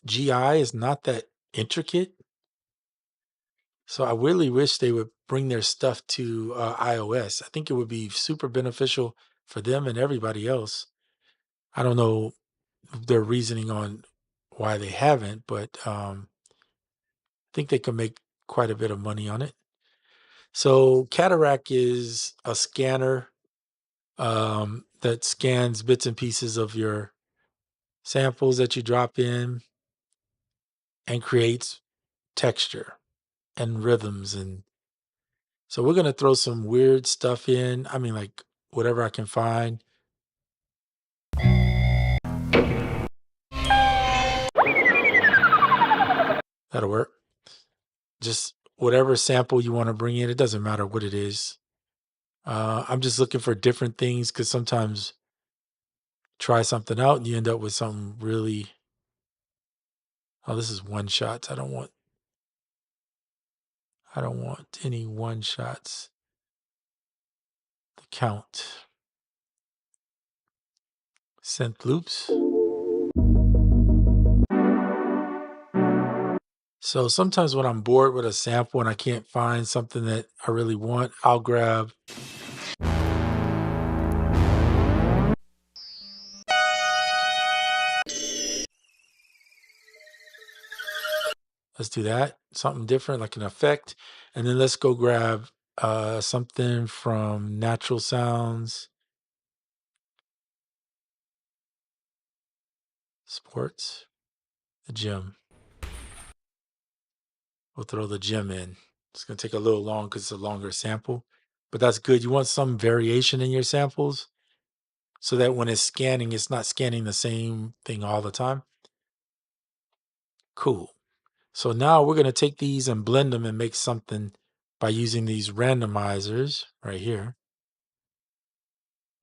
GI is not that intricate. So I really wish they would bring their stuff to iOS. I think it would be super beneficial for them and everybody else. I don't know their reasoning on why they haven't, but I think they can make quite a bit of money on it. So Cataract is a scanner that scans bits and pieces of your samples that you drop in and creates texture and rhythms. And so we're going to throw some weird stuff in. I mean, like whatever I can find. That'll work. Just whatever sample you want to bring in. It doesn't matter what it is. I'm just looking for different things because sometimes try something out and you end up with something really. Oh, this is one shots. I don't want any one shots. The count. Synth loops. So sometimes when I'm bored with a sample and I can't find something that I really want, I'll grab. Let's do that. Something different, like an effect. And then let's go grab something from Natural Sounds. Sports. The gym. We'll throw the gym in. It's going to take a little long because it's a longer sample, but that's good. You want some variation in your samples so that when it's scanning, it's not scanning the same thing all the time. Cool. So now we're going to take these and blend them and make something by using these randomizers right here.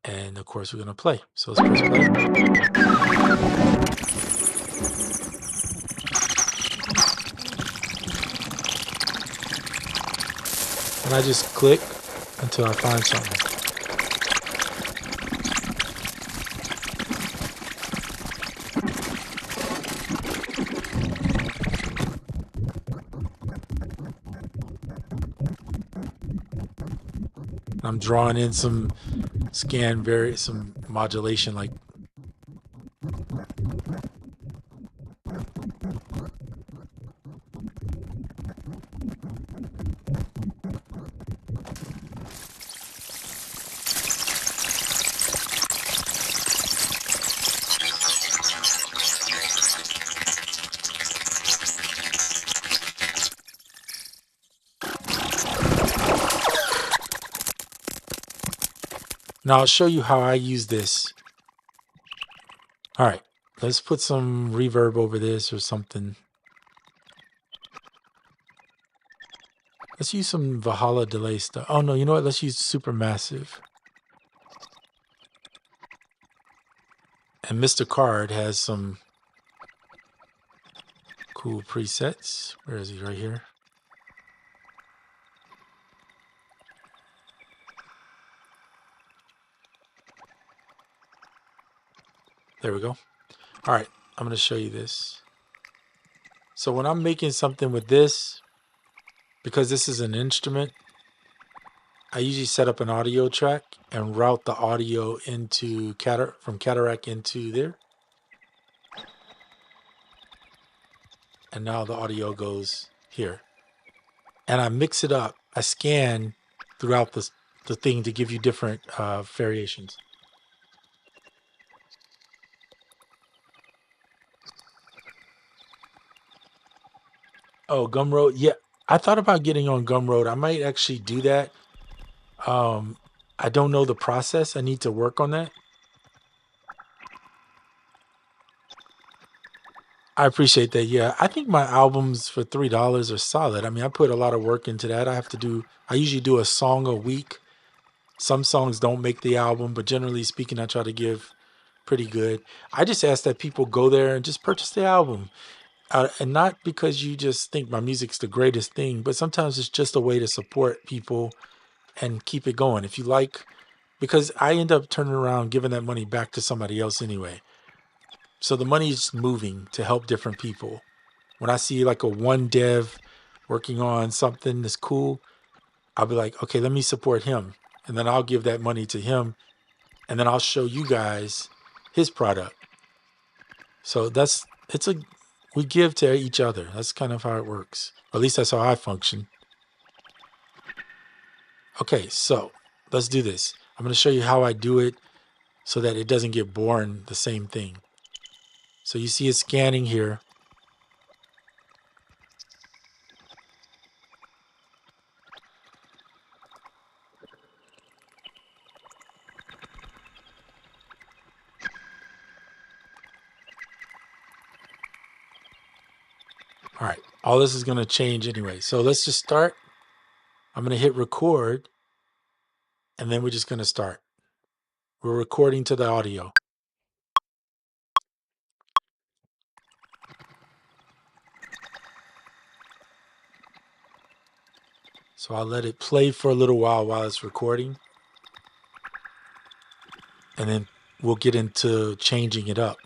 And of course, we're going to play. So let's press play. And I just click until I find something. I'm drawing in some some modulation, like now I'll show you how I use this. All right, let's put some reverb over this or something. Let's use some Valhalla delay stuff. Oh no, you know what? Let's use Supermassive. And Mr. Card has some cool presets. Where is he? Right here. There we go. All right, I'm going to show you this. So when I'm making something with this, because this is an instrument, I usually set up an audio track and route the audio into from Cataract into there. And now the audio goes here. And I mix it up. I scan throughout the thing to give you different variations. Oh, Gumroad. Yeah, I thought about getting on Gumroad. I might actually do that. I don't know the process. I need to work on that. I appreciate that. Yeah, I think my albums for $3 are solid. I mean, I put a lot of work into that. I usually do a song a week. Some songs don't make the album, but generally speaking, I try to give pretty good. I just ask that people go there and just purchase the album. And not because you just think my music's the greatest thing, but sometimes it's just a way to support people and keep it going. If you like, because I end up turning around giving that money back to somebody else anyway. So the money is moving to help different people. When I see like a one dev working on something that's cool, I'll be like, okay, let me support him. And then I'll give that money to him. And then I'll show you guys his product. So we give to each other. That's kind of how it works. Or at least that's how I function. Okay, so let's do this. I'm going to show you how I do it so that it doesn't get boring, the same thing. So you see it scanning here. All right, all this is going to change anyway. So let's just start. I'm going to hit record, and then we're just going to start. We're recording to the audio. So I'll let it play for a little while it's recording. And then we'll get into changing it up.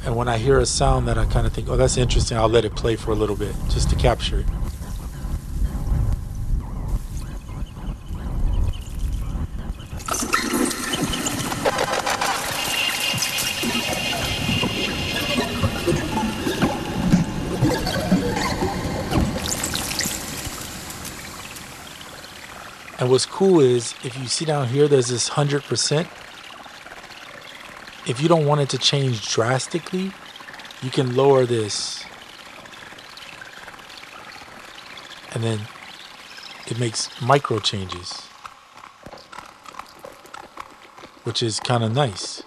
And when I hear a sound that I kind of think, oh, that's interesting, I'll let it play for a little bit just to capture it. And what's cool is if you see down here, there's this 100%. If you don't want it to change drastically, you can lower this. and then it makes micro changes, which is kind of nice.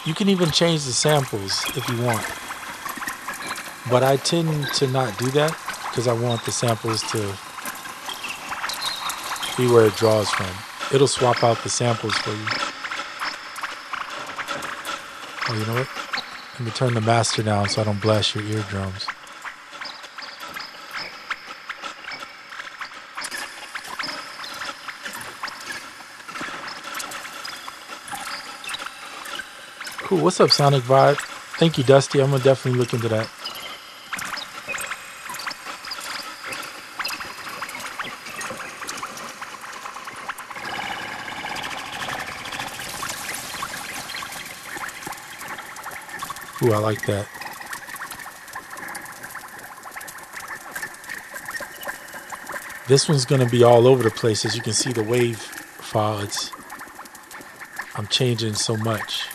You can even change the samples if you want, but I tend to not do that because I want the samples to be where it draws from. It'll swap out the samples for you. Oh, you know what? Let me turn the master down so I don't blast your eardrums. Cool. What's up, Sonic Vibe? Thank you, Dusty. I'm gonna definitely look into that. Ooh, I like that. This one's gonna be all over the place. As you can see, the wave file, I'm changing so much.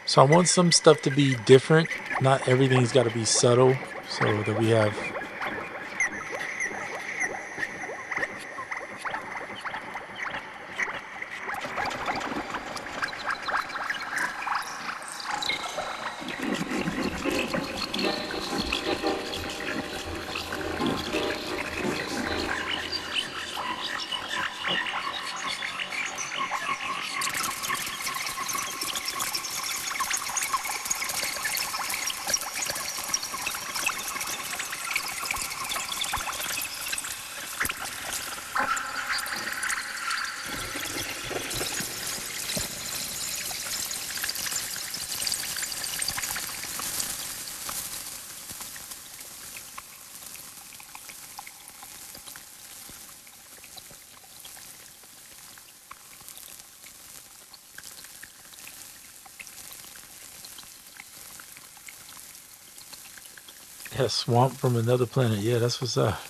So I want some stuff to be different. Not everything's got to be subtle, so that we have. Yeah, swamp from another planet. Yeah, that's what's up.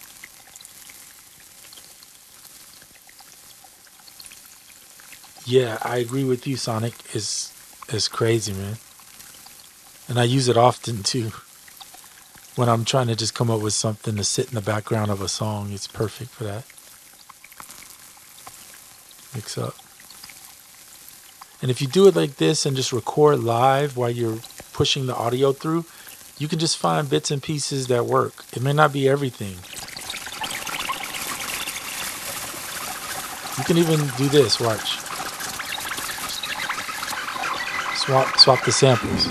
Yeah, I agree with you, Sonic. It's crazy, man. And I use it often too. When I'm trying to just come up with something to sit in the background of a song, it's perfect for that. Mix up. And if you do it like this and just record live while you're pushing the audio through, you can just find bits and pieces that work. It may not be everything. You can even do this, watch. Swap the samples.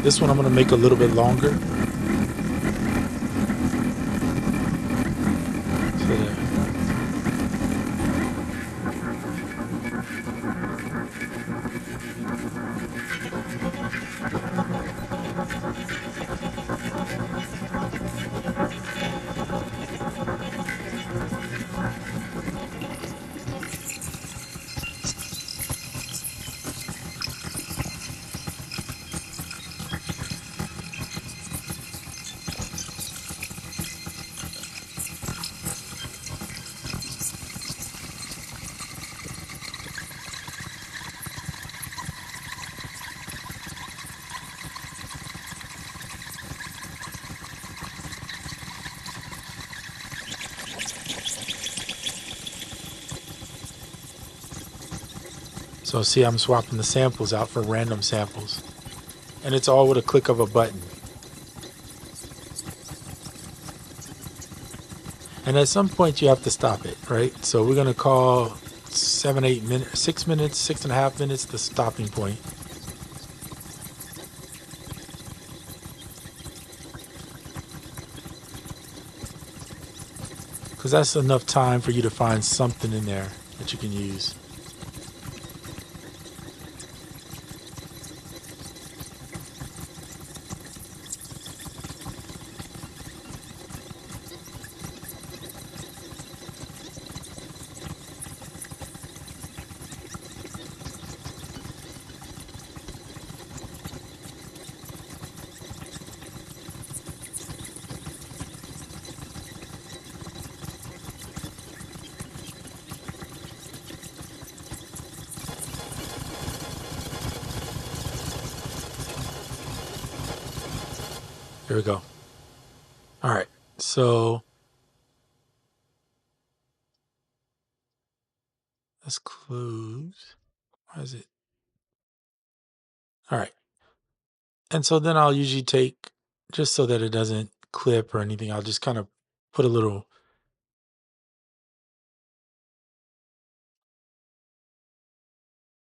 This one I'm gonna make a little bit longer. So there. So see, I'm swapping the samples out for random samples. And it's all with a click of a button. And at some point you have to stop it, right? So we're gonna call 7-8 minutes, 6 minutes, 6.5 minutes the stopping point. because that's enough time for you to find something in there that you can use. Here we go. All right. So let's close. Why is it? All right. And so then I'll usually take, just so that it doesn't clip or anything, I'll just kind of put a little,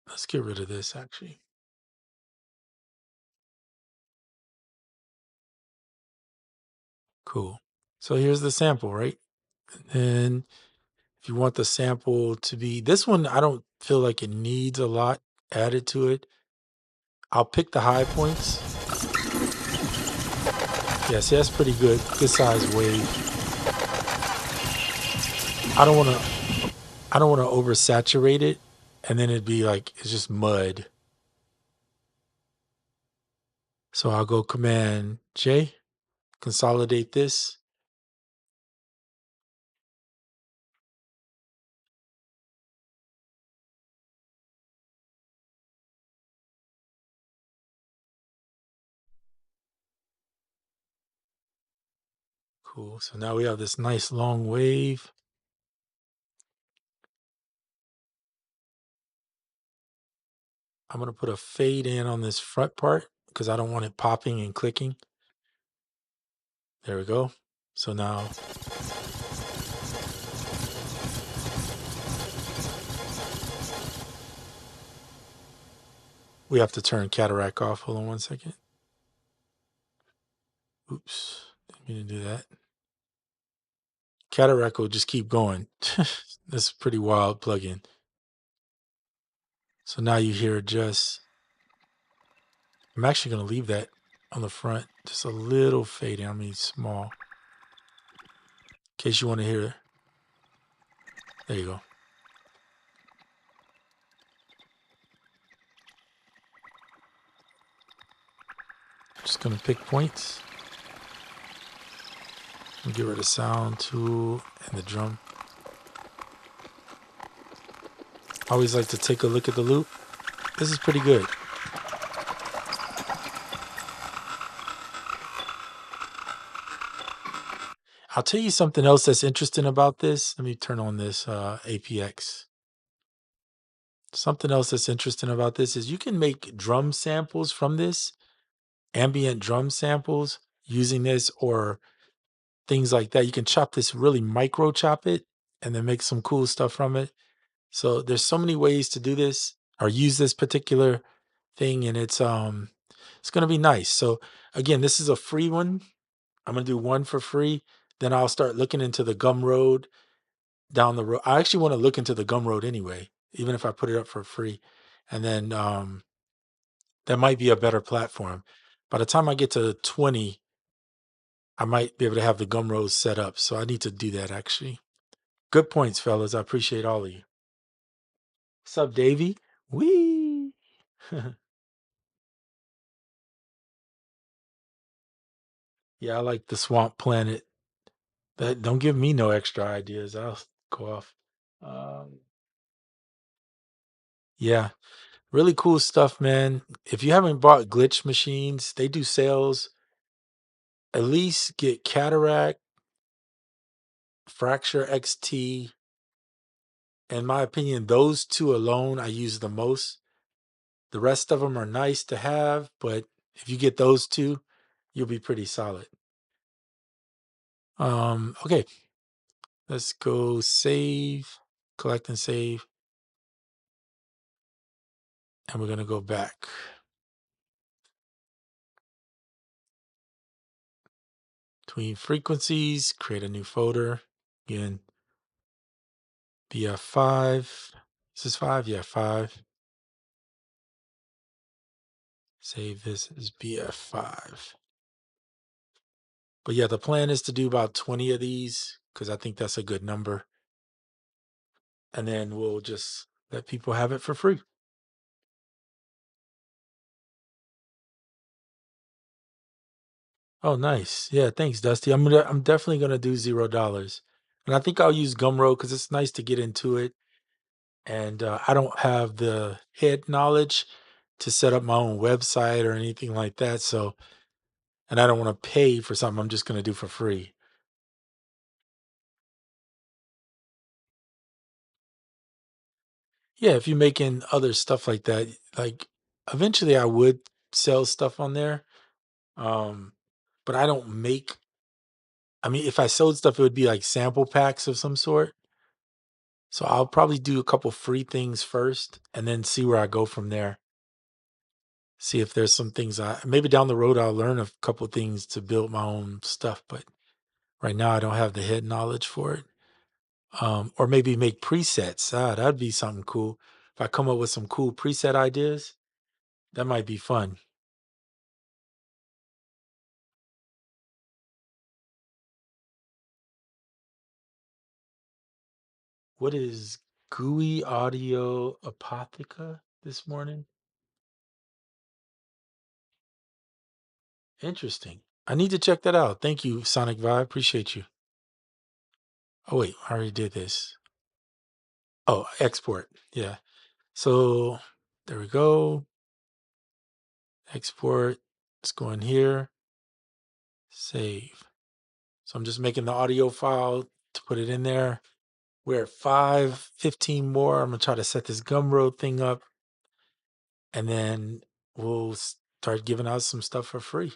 let's get rid of this actually. Cool. So here's the sample, right? And if you want the sample to be this one, I don't feel like it needs a lot added to it. I'll pick the high points. Yeah, see, that's pretty good. Good size wave. I don't want to. I don't want to oversaturate it, and then it'd be like it's just mud. So I'll go Command J, consolidate this. Cool. So now we have this nice long wave. I'm gonna put a fade in on this front part because I don't want it popping and clicking. There we go. So now we have to turn cataract off. Hold on one second. Oops, didn't mean to do that. Cataract will just keep going. That's a pretty wild plugin. So now you hear just, I'm actually going to leave that on the front, just a little fading. I mean, small, in case you want to hear it. There you go. Just going to pick points. And get rid of sound tool and the drum. I always like to take a look at the loop. This is pretty good. I'll tell you something else that's interesting about this. Let me turn on this APX. Something else that's interesting about this is you can make drum samples from this, ambient drum samples using this, or things like that. You can chop this, really micro chop it, and then make some cool stuff from it. So there's so many ways to do this or use this particular thing, and it's gonna be nice. So again, this is a free one. I'm gonna do one for free. Then I'll start looking into the Gumroad down the road. I actually want to look into the Gumroad anyway, even if I put it up for free. And then that might be a better platform. By the time I get to 20, I might be able to have the Gumroad set up. So I need to do that actually. Good points, fellas. I appreciate all of you. What's up, Davey? Wee. Yeah, I like the Swamp Planet. That don't give me no extra ideas. I'll go off. Um, yeah, really cool stuff, man. If you haven't bought Glitch Machines, they do sales. At least get Cataract, Fracture XT. In my opinion, those two alone I use the most. The rest of them are nice to have, but if you get those two, you'll be pretty solid. Okay, let's go save, collect and save, and we're gonna go back between frequencies, create a new folder. Again, BF5. Is this 5? Yeah, 5. Save this as BF5. But yeah, the plan is to do about 20 of these because I think that's a good number. And then we'll just let people have it for free. Oh, nice. Yeah, thanks, Dusty. I'm definitely gonna do $0. And I think I'll use Gumroad because it's nice to get into it. And I don't have the head knowledge to set up my own website or anything like that. So, and I don't want to pay for something I'm just gonna do for free. Yeah, if you're making other stuff like that, like eventually I would sell stuff on there. Um, but I don't make, I mean, if I sold stuff, it would be like sample packs of some sort. So I'll probably do a couple free things first and then see where I go from there. See if there's some things I maybe down the road I'll learn a couple things to build my own stuff, but right now I don't have the head knowledge for it. Or maybe make presets. That'd be something cool. If I come up with some cool preset ideas, that might be fun. What is GUI Audio Apotheca this morning? Interesting. I need to check that out. Thank you, Sonic Vibe. Appreciate you. Oh wait, I already did this. Oh, export. Yeah. So there we go. Export. Let's go in here. Save. So I'm just making the audio file to put it in there. We're at 5:15 more. I'm gonna try to set this Gumroad thing up, and then we'll start giving out some stuff for free.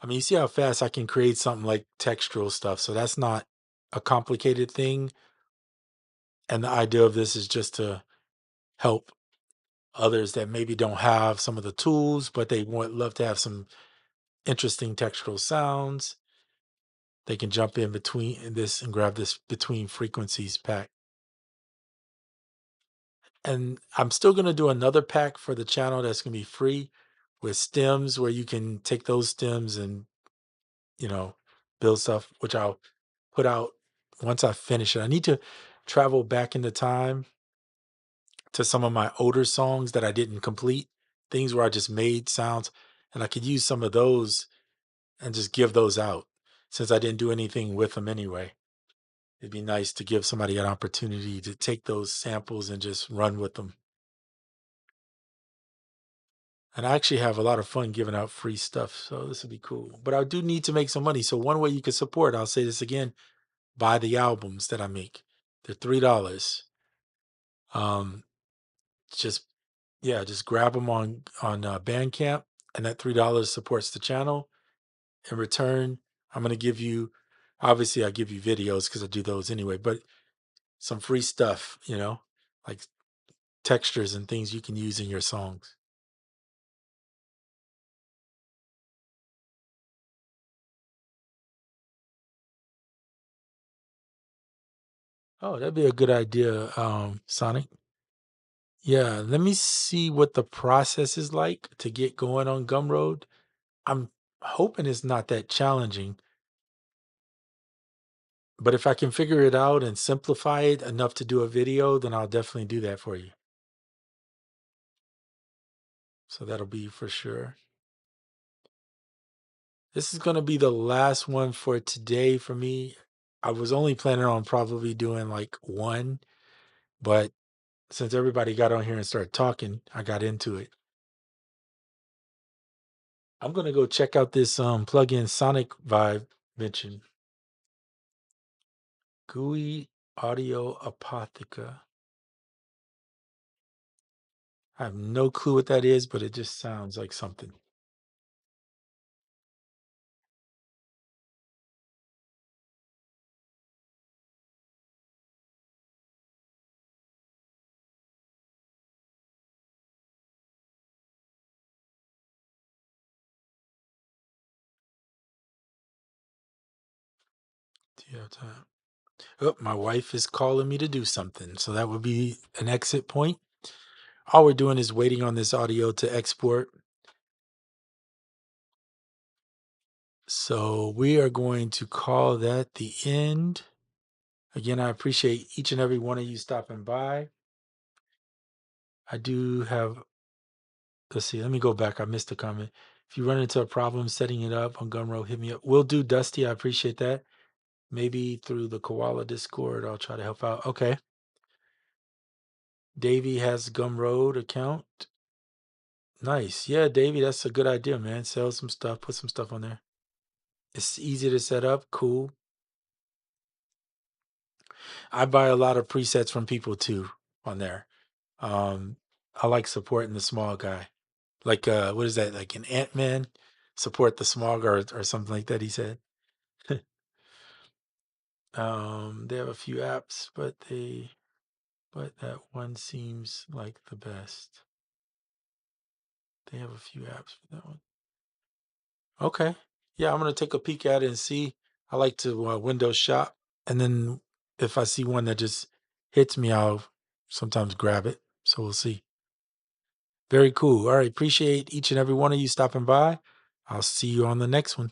I mean, you see how fast I can create something like textural stuff. So that's not a complicated thing. And the idea of this is just to help others that maybe don't have some of the tools, but they want love to have some interesting textural sounds. They can jump in between this and grab this between frequencies pack. And I'm still going to do another pack for the channel that's going to be free with stems where you can take those stems and, you know, build stuff, which I'll put out once I finish it. I need to travel back into time to some of my older songs that I didn't complete, things where I just made sounds, and I could use some of those and just give those out since I didn't do anything with them anyway. It'd be nice to give somebody an opportunity to take those samples and just run with them. And I actually have a lot of fun giving out free stuff, so this would be cool. But I do need to make some money. So one way you can support, I'll say this again, buy the albums that I make. They're $3. Um, just yeah, just grab them on Bandcamp, and that $3 supports the channel. In return, I'm gonna give you, obviously, I give you videos because I do those anyway, but some free stuff, like textures and things you can use in your songs. Oh, that'd be a good idea, Sonic. Yeah, let me see what the process is like to get going on Gumroad. I'm hoping it's not that challenging, but if I can figure it out and simplify it enough to do a video, then I'll definitely do that for you. So that'll be for sure. This is going to be the last one for today for me. I was only planning on probably doing like one, but since everybody got on here and started talking, I got into it. I'm going to go check out this plugin Sonic Vibe mentioned. GUI Audio Apotheca. I have no clue what that is, but it just sounds like something. You have time. Oh, my wife is calling me to do something, so that would be an exit point. All we're doing is waiting on this audio to export. So we are going to call that the end. Again, I appreciate each and every one of you stopping by. I do have, let's see, let me go back. I missed a comment. If you run into a problem setting it up on Gumroad, hit me up. Will do, Dusty. I appreciate that. Maybe through the Koala Discord, I'll try to help out. Okay. Davey has Gumroad account. Nice. Yeah, Davey, that's a good idea, man. Sell some stuff, put some stuff on there. It's easy to set up. Cool. I buy a lot of presets from people too on there. Um, I like supporting the small guy. Like what is that? Like an Ant-Man? Support the small guy or something like that, he said. They have a few apps, but that one seems like the best. They have a few apps for that one. Okay. Yeah, I'm gonna take a peek at it and see. I like to window shop, and then if I see one that just hits me, I'll sometimes grab it. So we'll see. Very cool. All right. Appreciate each and every one of you stopping by. I'll see you on the next one.